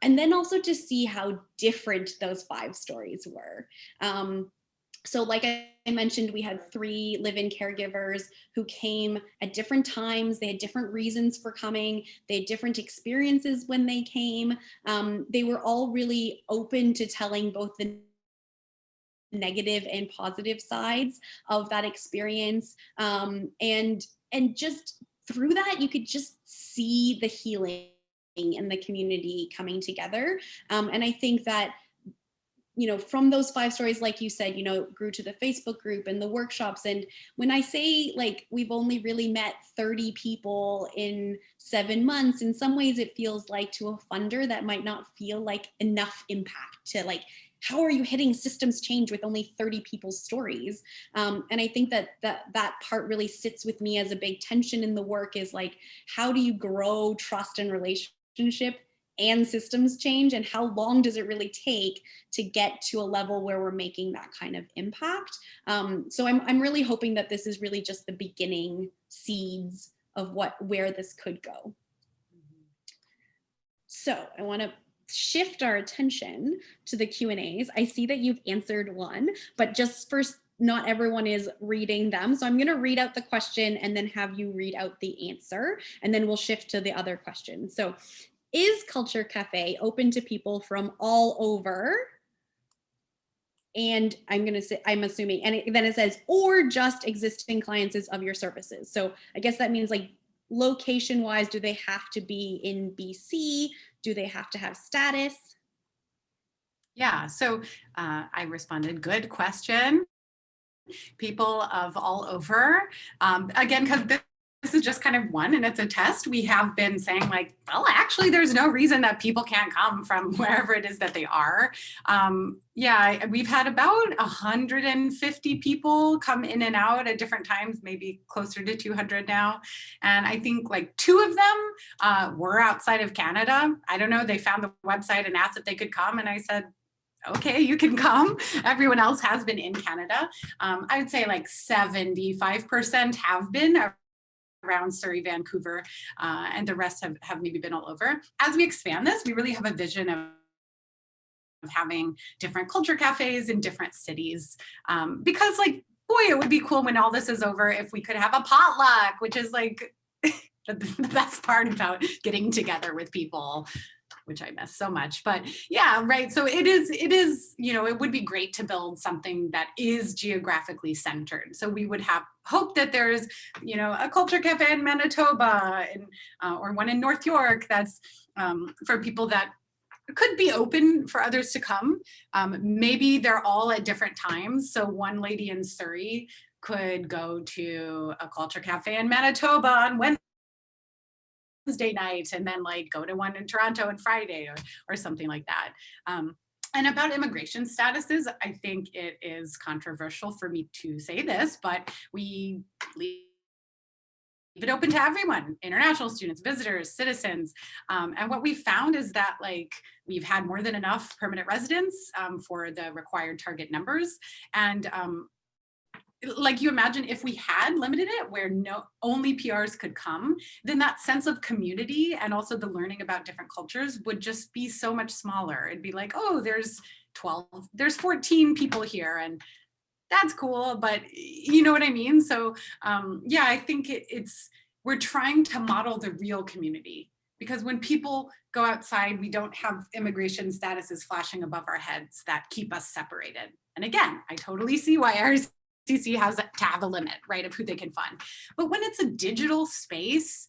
and then also to see how different those 5 stories were. So like I mentioned, we had 3 live-in caregivers who came at different times. They had different reasons for coming. They had different experiences when they came. They were all really open to telling both the negative and positive sides of that experience. And just through that, you could just see the healing and the community coming together. And I think that, from those 5 stories, like you said, grew to the Facebook group and the workshops. And when I say we've only really met 30 people in 7 months, in some ways it feels like to a funder that might not feel like enough impact to how are you hitting systems change with only 30 people's stories? And I think that part really sits with me as a big tension in the work is how do you grow trust and relationship and systems change, and how long does it really take to get to a level where we're making that kind of impact? So I'm really hoping that this is really just the beginning seeds of where this could go. So I want to shift our attention to the Q&As. I see that you've answered one, but just first, not everyone is reading them. So I'm going to read out the question and then have you read out the answer, and then we'll shift to the other question. So, is Culture Cafe open to people from all over? And I'm assuming, and then it says, or just existing clients of your services. So I guess that means location wise, do they have to be in BC? Do they have to have status? Yeah, so I responded, good question. People of all over. Again, because this is just kind of one and it's a test. We have been saying well, actually, there's no reason that people can't come from wherever it is that they are. We've had about 150 people come in and out at different times, maybe closer to 200 now. And I think 2 of them were outside of Canada. I don't know, they found the website and asked if they could come. And I said, okay, you can come. Everyone else has been in Canada. I would say like 75% have been around Surrey, Vancouver, and the rest have maybe been all over. As we expand this, we really have a vision of having different culture cafes in different cities, because like, boy, it would be cool when all this is over if we could have a potluck, which is like the best part about getting together with people, which I miss so much. But yeah, right. So it is, you know, it would be great to build something that is geographically centered. So we would have hope that there's, you know, a culture cafe in Manitoba and, or one in North York that's for people that could be open for others to come. Maybe they're all at different times. So one lady in Surrey could go to a culture cafe in Manitoba on Wednesday night and then like go to one in Toronto on Friday or something like that. And about immigration statuses, I think it is controversial for me to say this, but we leave it open to everyone, international students, visitors, citizens. And what we found is that like we've had more than enough permanent residents for the required target numbers. And like you imagine if we had limited it where only PRs could come, then that sense of community and also the learning about different cultures would just be so much smaller. It'd be like, oh, there's 14 people here and that's cool, but you know what I mean? So yeah, I think we're trying to model the real community, because when people go outside, we don't have immigration statuses flashing above our heads that keep us separated. And again, I totally see why RCC has to have a limit, right, of who they can fund. But when it's a digital space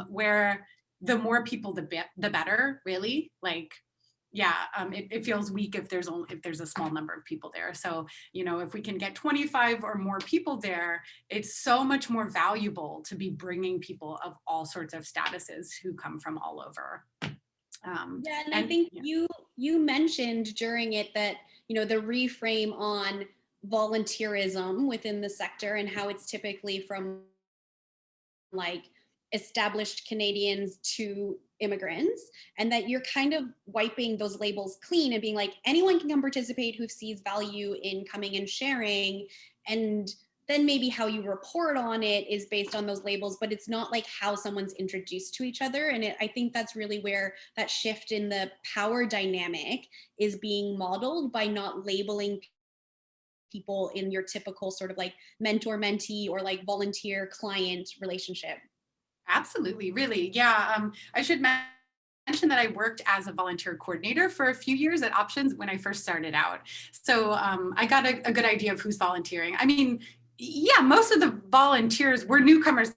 where the more people, the better, really, like, yeah, it feels weak if there's a small number of people there. So, you know, if we can get 25 or more people there, it's so much more valuable to be bringing people of all sorts of statuses who come from all over. Yeah, and I think you mentioned during it that, you know, the reframe on volunteerism within the sector and how it's typically from like established Canadians to immigrants, and that you're kind of wiping those labels clean and being like, anyone can come participate who sees value in coming and sharing. And then maybe how you report on it is based on those labels, but it's not like how someone's introduced to each other. And I think that's really where that shift in the power dynamic is being modeled by not labeling people in your typical sort of like mentor-mentee or like volunteer-client relationship. Absolutely, really. Yeah, I should mention that I worked as a volunteer coordinator for a few years at Options when I first started out. So I got a good idea of who's volunteering. I mean, yeah, most of the volunteers were newcomers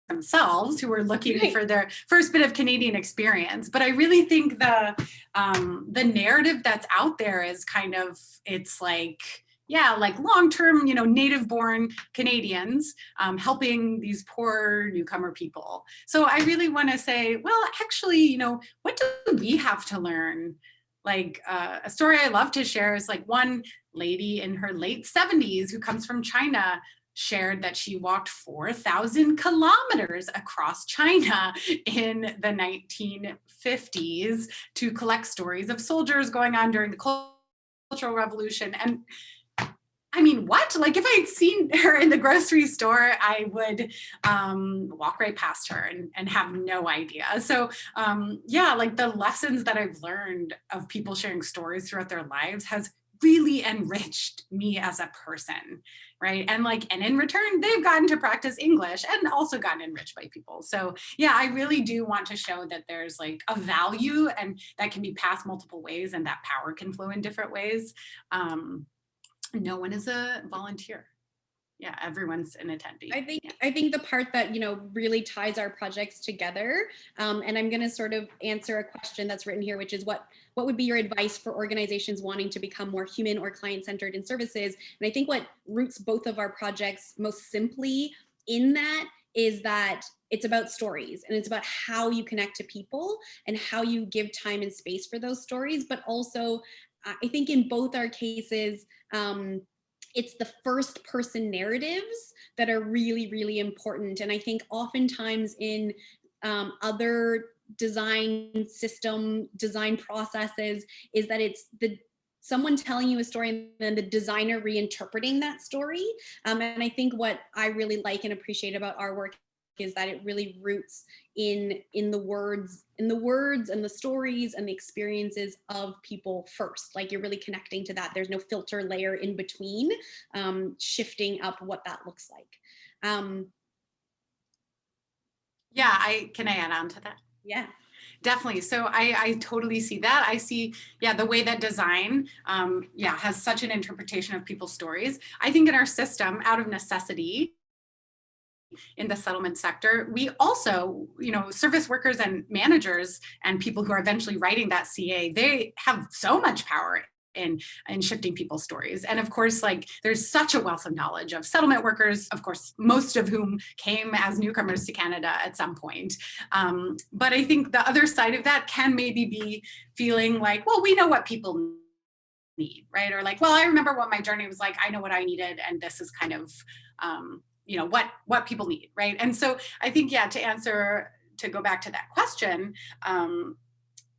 themselves who were looking for their first bit of Canadian experience. But I really think the narrative that's out there is kind of, it's like, yeah, like long-term, you know, native-born Canadians helping these poor newcomer people. So I really want to say, well, actually, you know, what do we have to learn? Like a story I love to share is like one lady in her late 70s who comes from China shared that she walked 4,000 kilometers across China in the 1950s to collect stories of soldiers going on during the Cultural Revolution. And I mean, what? Like if I had seen her in the grocery store, I would walk right past her and have no idea. So yeah, like the lessons that I've learned of people sharing stories throughout their lives has really enriched me as a person, right? And in return, they've gotten to practice English and also gotten enriched by people. So yeah, I really do want to show that there's like a value and that can be passed multiple ways and that power can flow in different ways. No one is a volunteer. Yeah, everyone's an attendee. I think the part that, you know, really ties our projects together, and I'm going to sort of answer a question that's written here, which is what would be your advice for organizations wanting to become more human or client-centered in services? And I think what roots both of our projects most simply in that is that it's about stories and it's about how you connect to people and how you give time and space for those stories. But also, I think in both our cases, it's the first person narratives that are really, really important. And I think oftentimes in other design processes is that it's the someone telling you a story and then the designer reinterpreting that story. And I think what I really like and appreciate about our work is that it really roots in the words and the stories and the experiences of people first. Like, you're really connecting to that. There's no filter layer in between, shifting up what that looks like. Can I add on to that? Yeah. Definitely. So I totally see that. I see, the way that design, has such an interpretation of people's stories. I think in our system, out of necessity, in the settlement sector, we also, service workers and managers and people who are eventually writing that CA, they have so much power in shifting people's stories. And of course, like, there's such a wealth of knowledge of settlement workers, of course, most of whom came as newcomers to Canada at some point. But I think the other side of that can maybe be feeling like, well, we know what people need, right? Or like, well, I remember what my journey was like. I know what I needed. And this is kind of, what people need, right? And so I think, to go back to that question,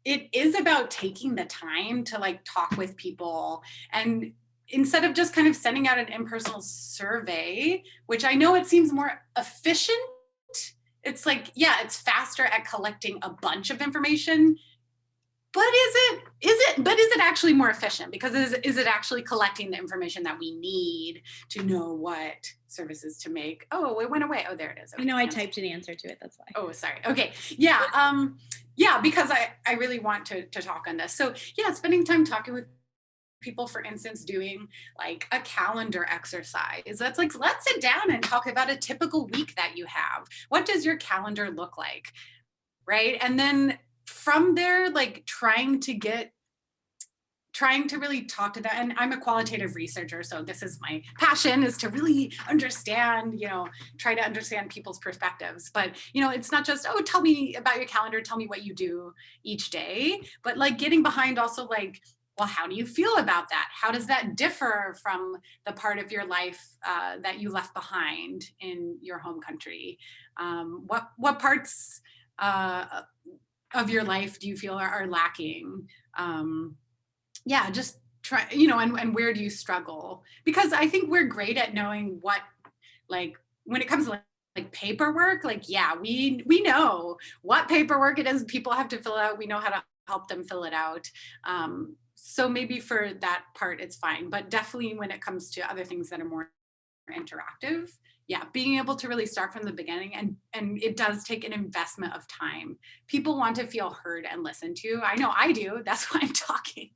it is about taking the time to like talk with people, and instead of just kind of sending out an impersonal survey, which I know it seems more efficient. It's like, it's faster at collecting a bunch of information, but is it actually more efficient? Because is it actually collecting the information that we need to know what services to make? Oh, it went away. Oh, there it is. Okay. I typed an answer to it. That's why. Oh, sorry. Okay. Yeah. Because I really want to talk on this. So spending time talking with people, for instance, doing like a calendar exercise. That's like, let's sit down and talk about a typical week that you have. What does your calendar look like? Right. And then from there, like trying to really talk to that. And I'm a qualitative researcher, so this is my passion, is to really understand, try to understand people's perspectives. But, it's not just, oh, tell me about your calendar, tell me what you do each day, but like getting behind also like, well, how do you feel about that? How does that differ from the part of your life that you left behind in your home country? What parts of your life do you feel are lacking? Just try, and where do you struggle? Because I think we're great at knowing what, like, when it comes to like paperwork, like, we know what paperwork it is people have to fill out. We know how to help them fill it out. So maybe for that part, it's fine. But definitely when it comes to other things that are more interactive, being able to really start from the beginning, and it does take an investment of time. People want to feel heard and listened to. I know I do. That's why I'm talking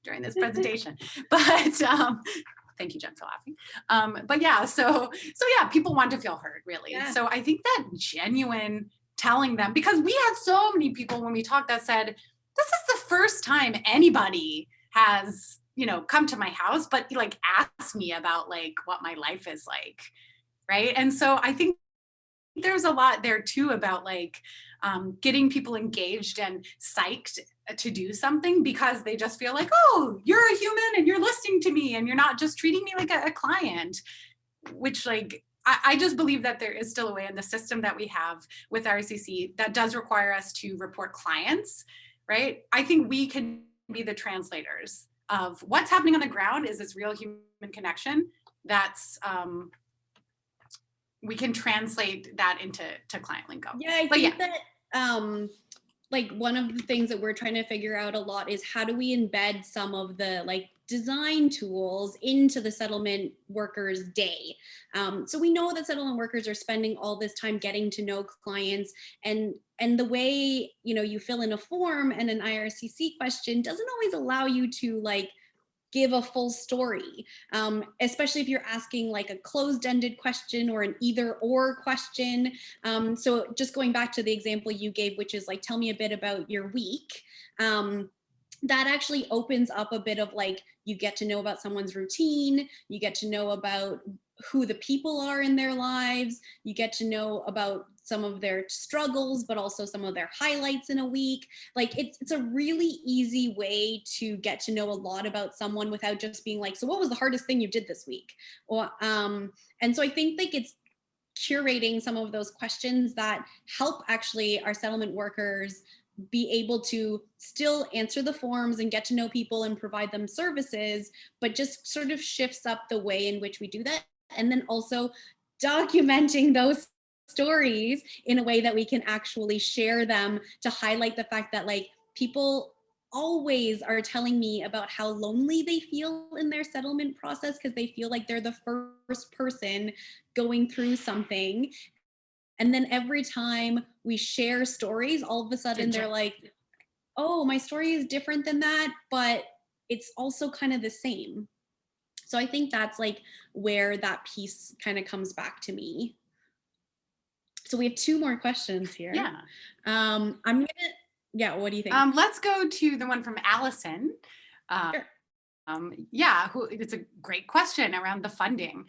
during this presentation. But thank you, Jen, for laughing. But people want to feel heard, really. Yeah. So I think that genuine telling them, because we had so many people when we talked that said, this is the first time anybody has, come to my house, but like ask me about like what my life is like. Right. And so I think there's a lot there too about like getting people engaged and psyched to do something, because they just feel like, oh, you're a human and you're listening to me and you're not just treating me like a client, which like, I just believe that there is still a way in the system that we have with RCC that does require us to report clients, right? I think we can be the translators of what's happening on the ground. Is this real human connection? That's, we can translate that into client lingo. I think that like one of the things that we're trying to figure out a lot is how do we embed some of the like design tools into the settlement workers' day. So we know that settlement workers are spending all this time getting to know clients, and the way, you fill in a form and an IRCC question doesn't always allow you to like give a full story, especially if you're asking like a closed-ended question or an either-or question. So just going back to the example you gave, which is like, tell me a bit about your week, that actually opens up a bit of like, you get to know about someone's routine, you get to know about who the people are in their lives, you get to know about some of their struggles, but also some of their highlights in a week. Like it's a really easy way to get to know a lot about someone without just being like, so what was the hardest thing you did this week? Or, and so I think like it's curating some of those questions that help actually our settlement workers be able to still answer the forms and get to know people and provide them services, but just sort of shifts up the way in which we do that. And then also documenting those stories in a way that we can actually share them to highlight the fact that like people always are telling me about how lonely they feel in their settlement process because they feel like they're the first person going through something. And then every time we share stories, all of a sudden they're like, oh, my story is different than that, but it's also kind of the same. So I think that's like where that piece kind of comes back to me. So we have 2 more questions here. Yeah. What do you think? Let's go to the one from Allison. Sure. It's a great question around the funding.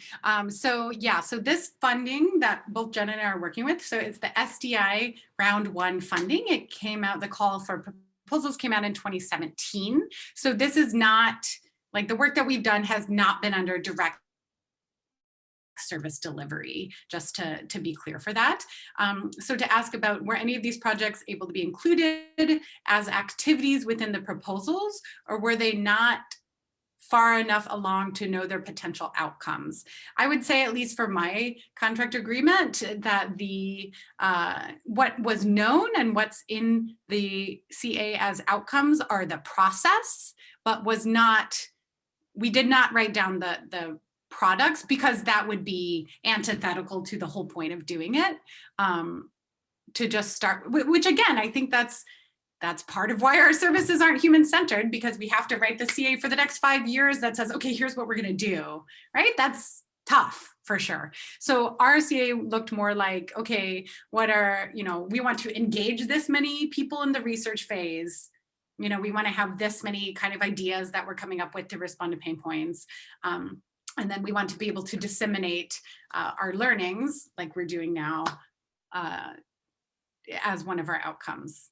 So this funding that both Jen and I are working with, so it's the SDI round 1 funding. It came out, the call for proposals came out in 2017. So this is not, like, the work that we've done has not been under direct service delivery, just to be clear for that. So to ask about, were any of these projects able to be included as activities within the proposals, or were they not far enough along to know their potential outcomes? I would say, at least for my contract agreement, that the what was known and what's in the CA as outcomes are the process, but we did not write down the products, because that would be antithetical to the whole point of doing it. To just start, which again, I think that's part of why our services aren't human-centered, because we have to write the CA for the next 5 years that says, okay, here's what we're going to do, right? That's tough for sure. So our CA looked more like, okay, what are, we want to engage this many people in the research phase. We want to have this many kind of ideas that we're coming up with to respond to pain points. And then we want to be able to disseminate our learnings, like we're doing now, as one of our outcomes.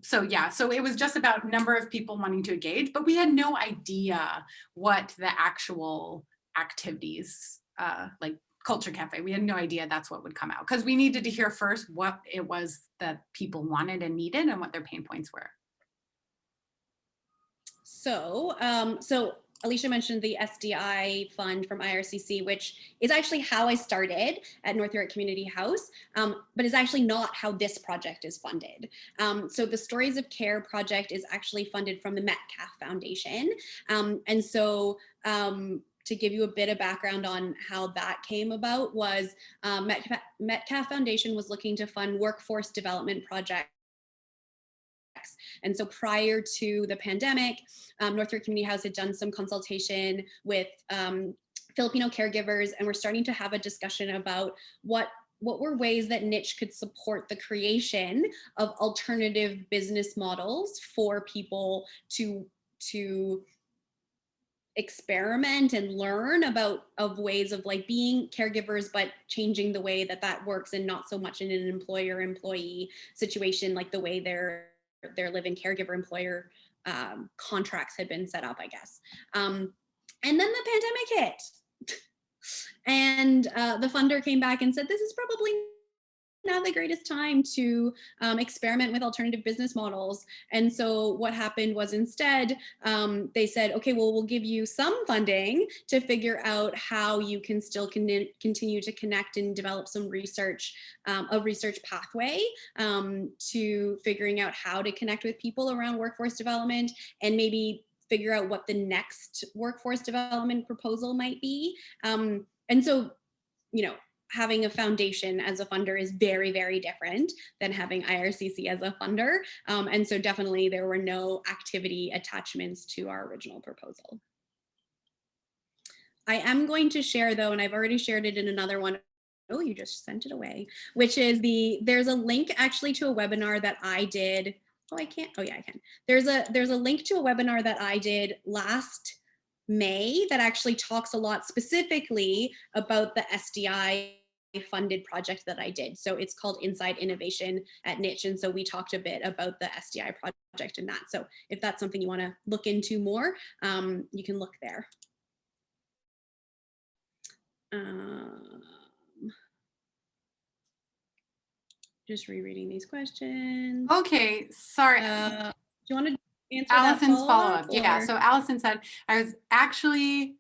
So it was just about number of people wanting to engage, but we had no idea what the actual activities, like Culture Cafe, we had no idea that's what would come out, because we needed to hear first what it was that people wanted and needed and what their pain points were. So Alysha mentioned the SDI fund from IRCC, which is actually how I started at North York Community House, but is actually not how this project is funded. So the Stories of Care project is actually funded from the Metcalf Foundation. And so to give you a bit of background on how that came about was Metcalf Foundation was looking to fund workforce development projects. And so prior to the pandemic, North York Community House had done some consultation with Filipino caregivers, and we're starting to have a discussion about what were ways that niche could support the creation of alternative business models for people to experiment and learn of ways of like being caregivers, but changing the way that works, and not so much in an employer-employee situation, like the way their live-in caregiver-employer contracts had been set up, I guess. And then the pandemic hit. And the funder came back and said, this is probably not the greatest time to experiment with alternative business models. And so what happened was, instead, they said, okay, well, we'll give you some funding to figure out how you can still continue to connect and develop some research, a research pathway to figuring out how to connect with people around workforce development, and maybe figure out what the next workforce development proposal might be. And so, having a foundation as a funder is very, very different than having IRCC as a funder. And so definitely there were no activity attachments to our original proposal. I am going to share, though, and I've already shared it in another one. Oh, you just sent it away, which is there's a link actually to a webinar that I did. Oh, I can't. Oh, yeah, I can. There's a link to a webinar that I did last May that actually talks a lot specifically about the SDI funded project that I did. So it's called Inside Innovation at Niche. And so we talked a bit about the SDI project in that. So if that's something you want to look into more, you can look there. just rereading these questions. Okay, sorry. Do you want to answer Allison's that follow-up? or? Yeah, so Allison said, I actually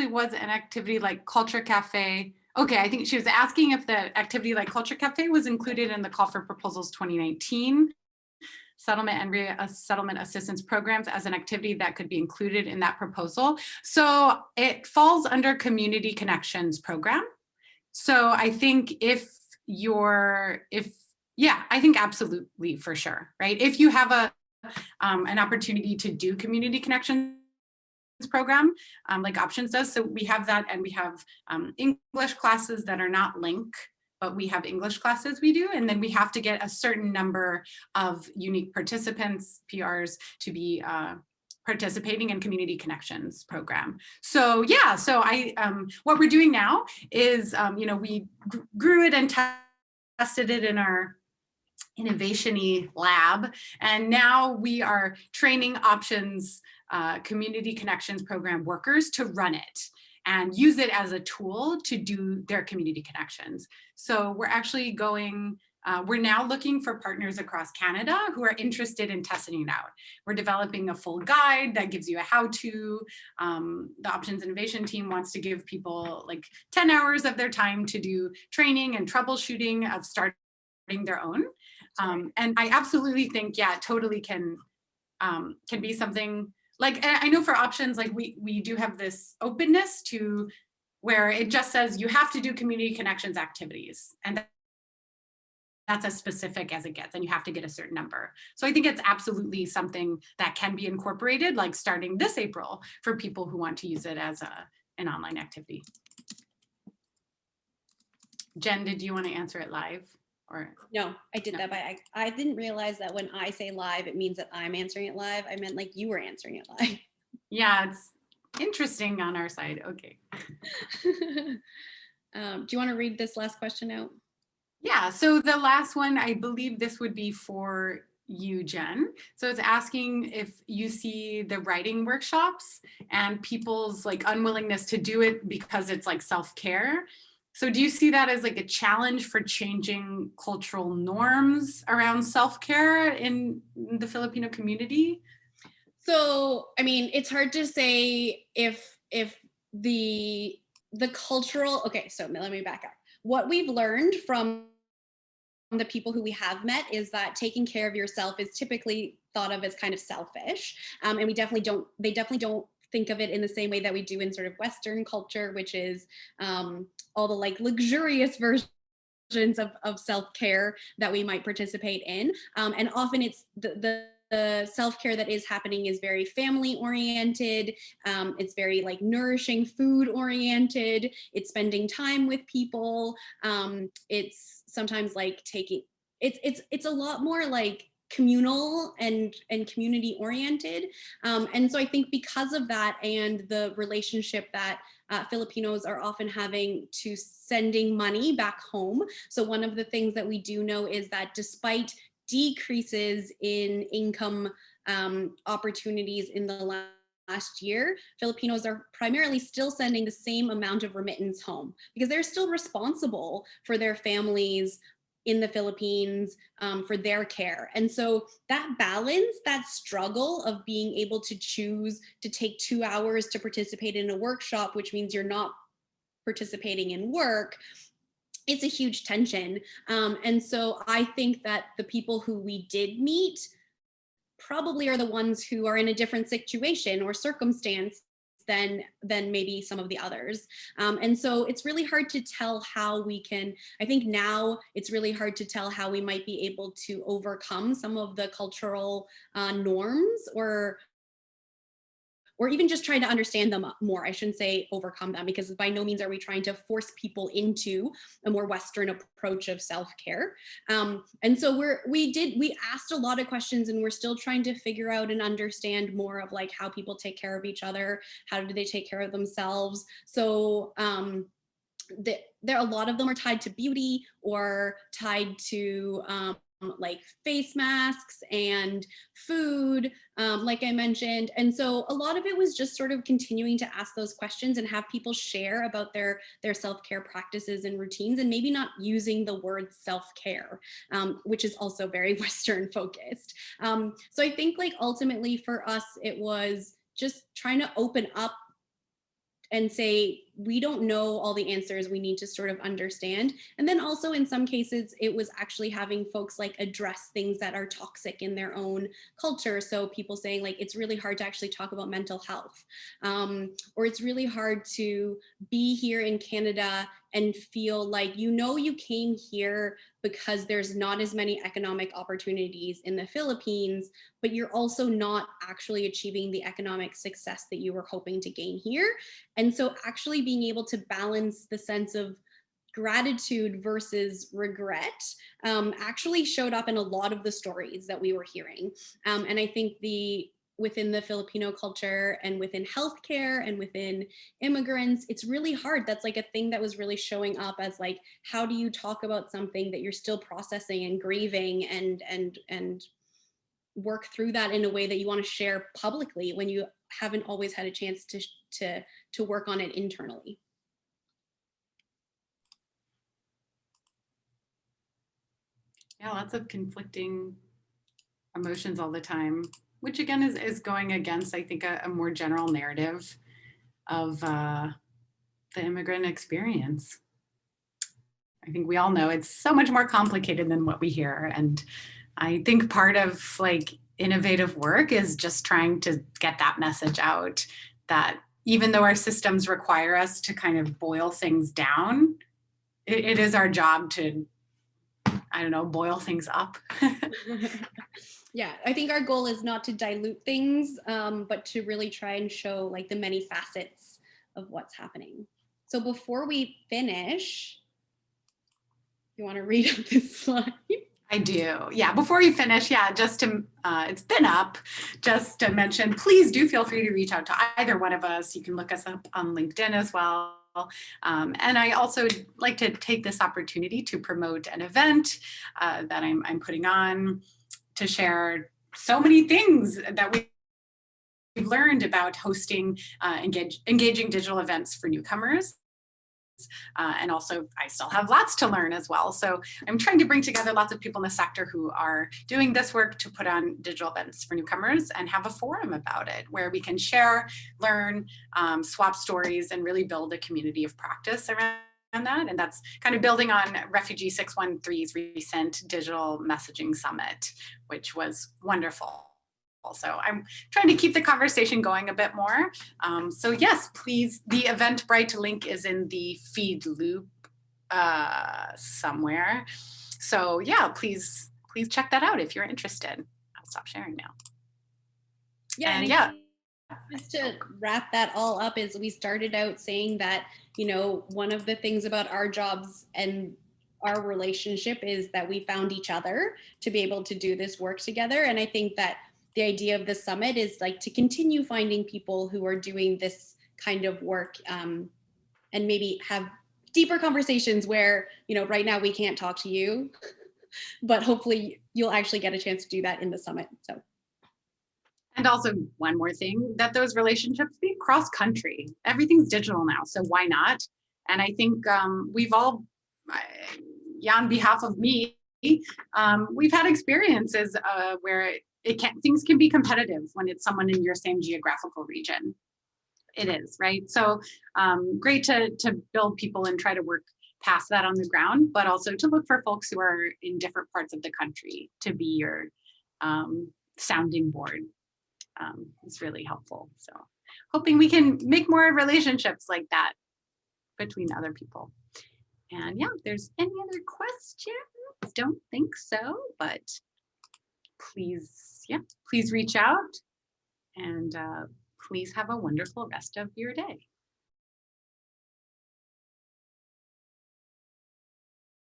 was an activity like Culture Cafe. Okay, I think she was asking if the activity like Culture Cafe was included in the Call for Proposals 2019 settlement and settlement assistance programs as an activity that could be included in that proposal. So it falls under Community Connections program. So I think I think absolutely, for sure, right? If you have an opportunity to do Community Connections program, like Options does. So we have that, and we have English classes that are not LINC, but we have English classes we do, and then we have to get a certain number of unique participants, PRs, to be participating in Community Connections program. So yeah, so what we're doing now is, we grew it and tested it in our innovation-y lab, and now we are training Options Community Connections program workers to run it and use it as a tool to do their community connections. So we're actually we're now looking for partners across Canada who are interested in testing it out. We're developing a full guide that gives you a how-to. The Options Innovation team wants to give people like 10 hours of their time to do training and troubleshooting of starting their own. And I absolutely think, yeah, totally can be something like, I know for Options, like we do have this openness to where it just says you have to do community connections activities, and that's as specific as it gets, and you have to get a certain number. So I think it's absolutely something that can be incorporated, like starting this April, for people who want to use it as an online activity. Jen, did you want to answer it live? Or no, I did that I didn't realize that when I say live, it means that I'm answering it live. I meant like you were answering it live. Yeah, it's interesting on our side. Okay. Do you want to read this last question out? Yeah, so the last one, I believe this would be for you, Jen. So it's asking if you see the writing workshops and people's like unwillingness to do it because it's like self-care. So do you see that as like a challenge for changing cultural norms around self-care in the Filipino community? So, I mean, it's hard to say if the cultural, okay, so let me back up. What we've learned from the people who we have met is that taking care of yourself is typically thought of as kind of selfish. And they definitely don't think of it in the same way that we do in sort of Western culture, which is all the like luxurious versions of self-care that we might participate in. And often it's the self-care that is happening is very family oriented. It's very like nourishing food oriented. It's spending time with people. It's sometimes like it's a lot more like communal and community oriented. And so I think because of that and the relationship that Filipinos are often having to sending money back home. So one of the things that we do know is that despite decreases in income opportunities in the last year, Filipinos are primarily still sending the same amount of remittance home because they're still responsible for their families in the Philippines, for their care. And so that balance, that struggle of being able to choose to take 2 hours to participate in a workshop, which means you're not participating in work, it's a huge tension. And so I think that the people who we did meet probably are the ones who are in a different situation or circumstance than maybe some of the others. And so it's really hard to tell how we can, I think now it's really hard to tell how we might be able to overcome some of the cultural norms or even just trying to understand them more. I shouldn't say overcome them, because by no means are we trying to force people into a more Western approach of self-care. And so we asked a lot of questions, and we're still trying to figure out and understand more of like how people take care of each other, how do they take care of themselves. So there a lot of them are tied to beauty or tied to like face masks and food, like I mentioned. And so a lot of it was just sort of continuing to ask those questions and have people share about their self-care practices and routines, and maybe not using the word self-care, which is also very Western focused. So I think like ultimately for us, it was just trying to open up and say, we don't know all the answers, we need to sort of understand. And then also in some cases, it was actually having folks like address things that are toxic in their own culture. So people saying like, it's really hard to actually talk about mental health, or it's really hard to be here in Canada and feel like, you know, you came here because there's not as many economic opportunities in the Philippines, but you're also not actually achieving the economic success that you were hoping to gain here. And so actually being able to balance the sense of gratitude versus regret actually showed up in a lot of the stories that we were hearing. And I think within the Filipino culture and within healthcare and within immigrants, it's really hard. That's like a thing that was really showing up as like, how do you talk about something that you're still processing and grieving and work through that in a way that you want to share publicly when you haven't always had a chance to work on it internally. Yeah, lots of conflicting emotions all the time, which again is going against, I think, a more general narrative of the immigrant experience. I think we all know it's so much more complicated than what we hear. And I think part of like innovative work is just trying to get that message out, that even though our systems require us to kind of boil things down, it is our job to, I don't know, boil things up. Yeah, I think our goal is not to dilute things, but to really try and show like the many facets of what's happening. So before we finish, you want to read up this slide? I do. Yeah. Before you finish, just to, it's been up, just to mention, please do feel free to reach out to either one of us. You can look us up on LinkedIn as well. And I also like to take this opportunity to promote an event that I'm putting on to share so many things that we've learned about hosting engaging digital events for newcomers. And also, I still have lots to learn as well. So I'm trying to bring together lots of people in the sector who are doing this work to put on digital events for newcomers and have a forum about it where we can share, learn, swap stories, and really build a community of practice around that. And that's kind of building on Refugee 613's recent digital messaging summit, which was wonderful. So I'm trying to keep the conversation going a bit more. So yes, please, the Eventbrite link is in the feed loop somewhere. So yeah, please check that out if you're interested. I'll stop sharing now. Yeah, and yeah. Just to wrap that all up, is we started out saying that, you know, one of the things about our jobs and our relationship is that we found each other to be able to do this work together. And I think that the idea of the summit is like to continue finding people who are doing this kind of work, and maybe have deeper conversations where, you know, right now we can't talk to you, but hopefully you'll actually get a chance to do that in the summit. So. And also one more thing, that those relationships be cross country. Everything's digital now, so why not? And I think we've all, on behalf of me, we've had experiences where things can be competitive when it's someone in your same geographical region. It is, right? So great to build people and try to work past that on the ground, but also to look for folks who are in different parts of the country to be your sounding board. It's really helpful. So hoping we can make more relationships like that between other people. And yeah, if there's any other questions, don't think so, but please reach out, and please have a wonderful rest of your day.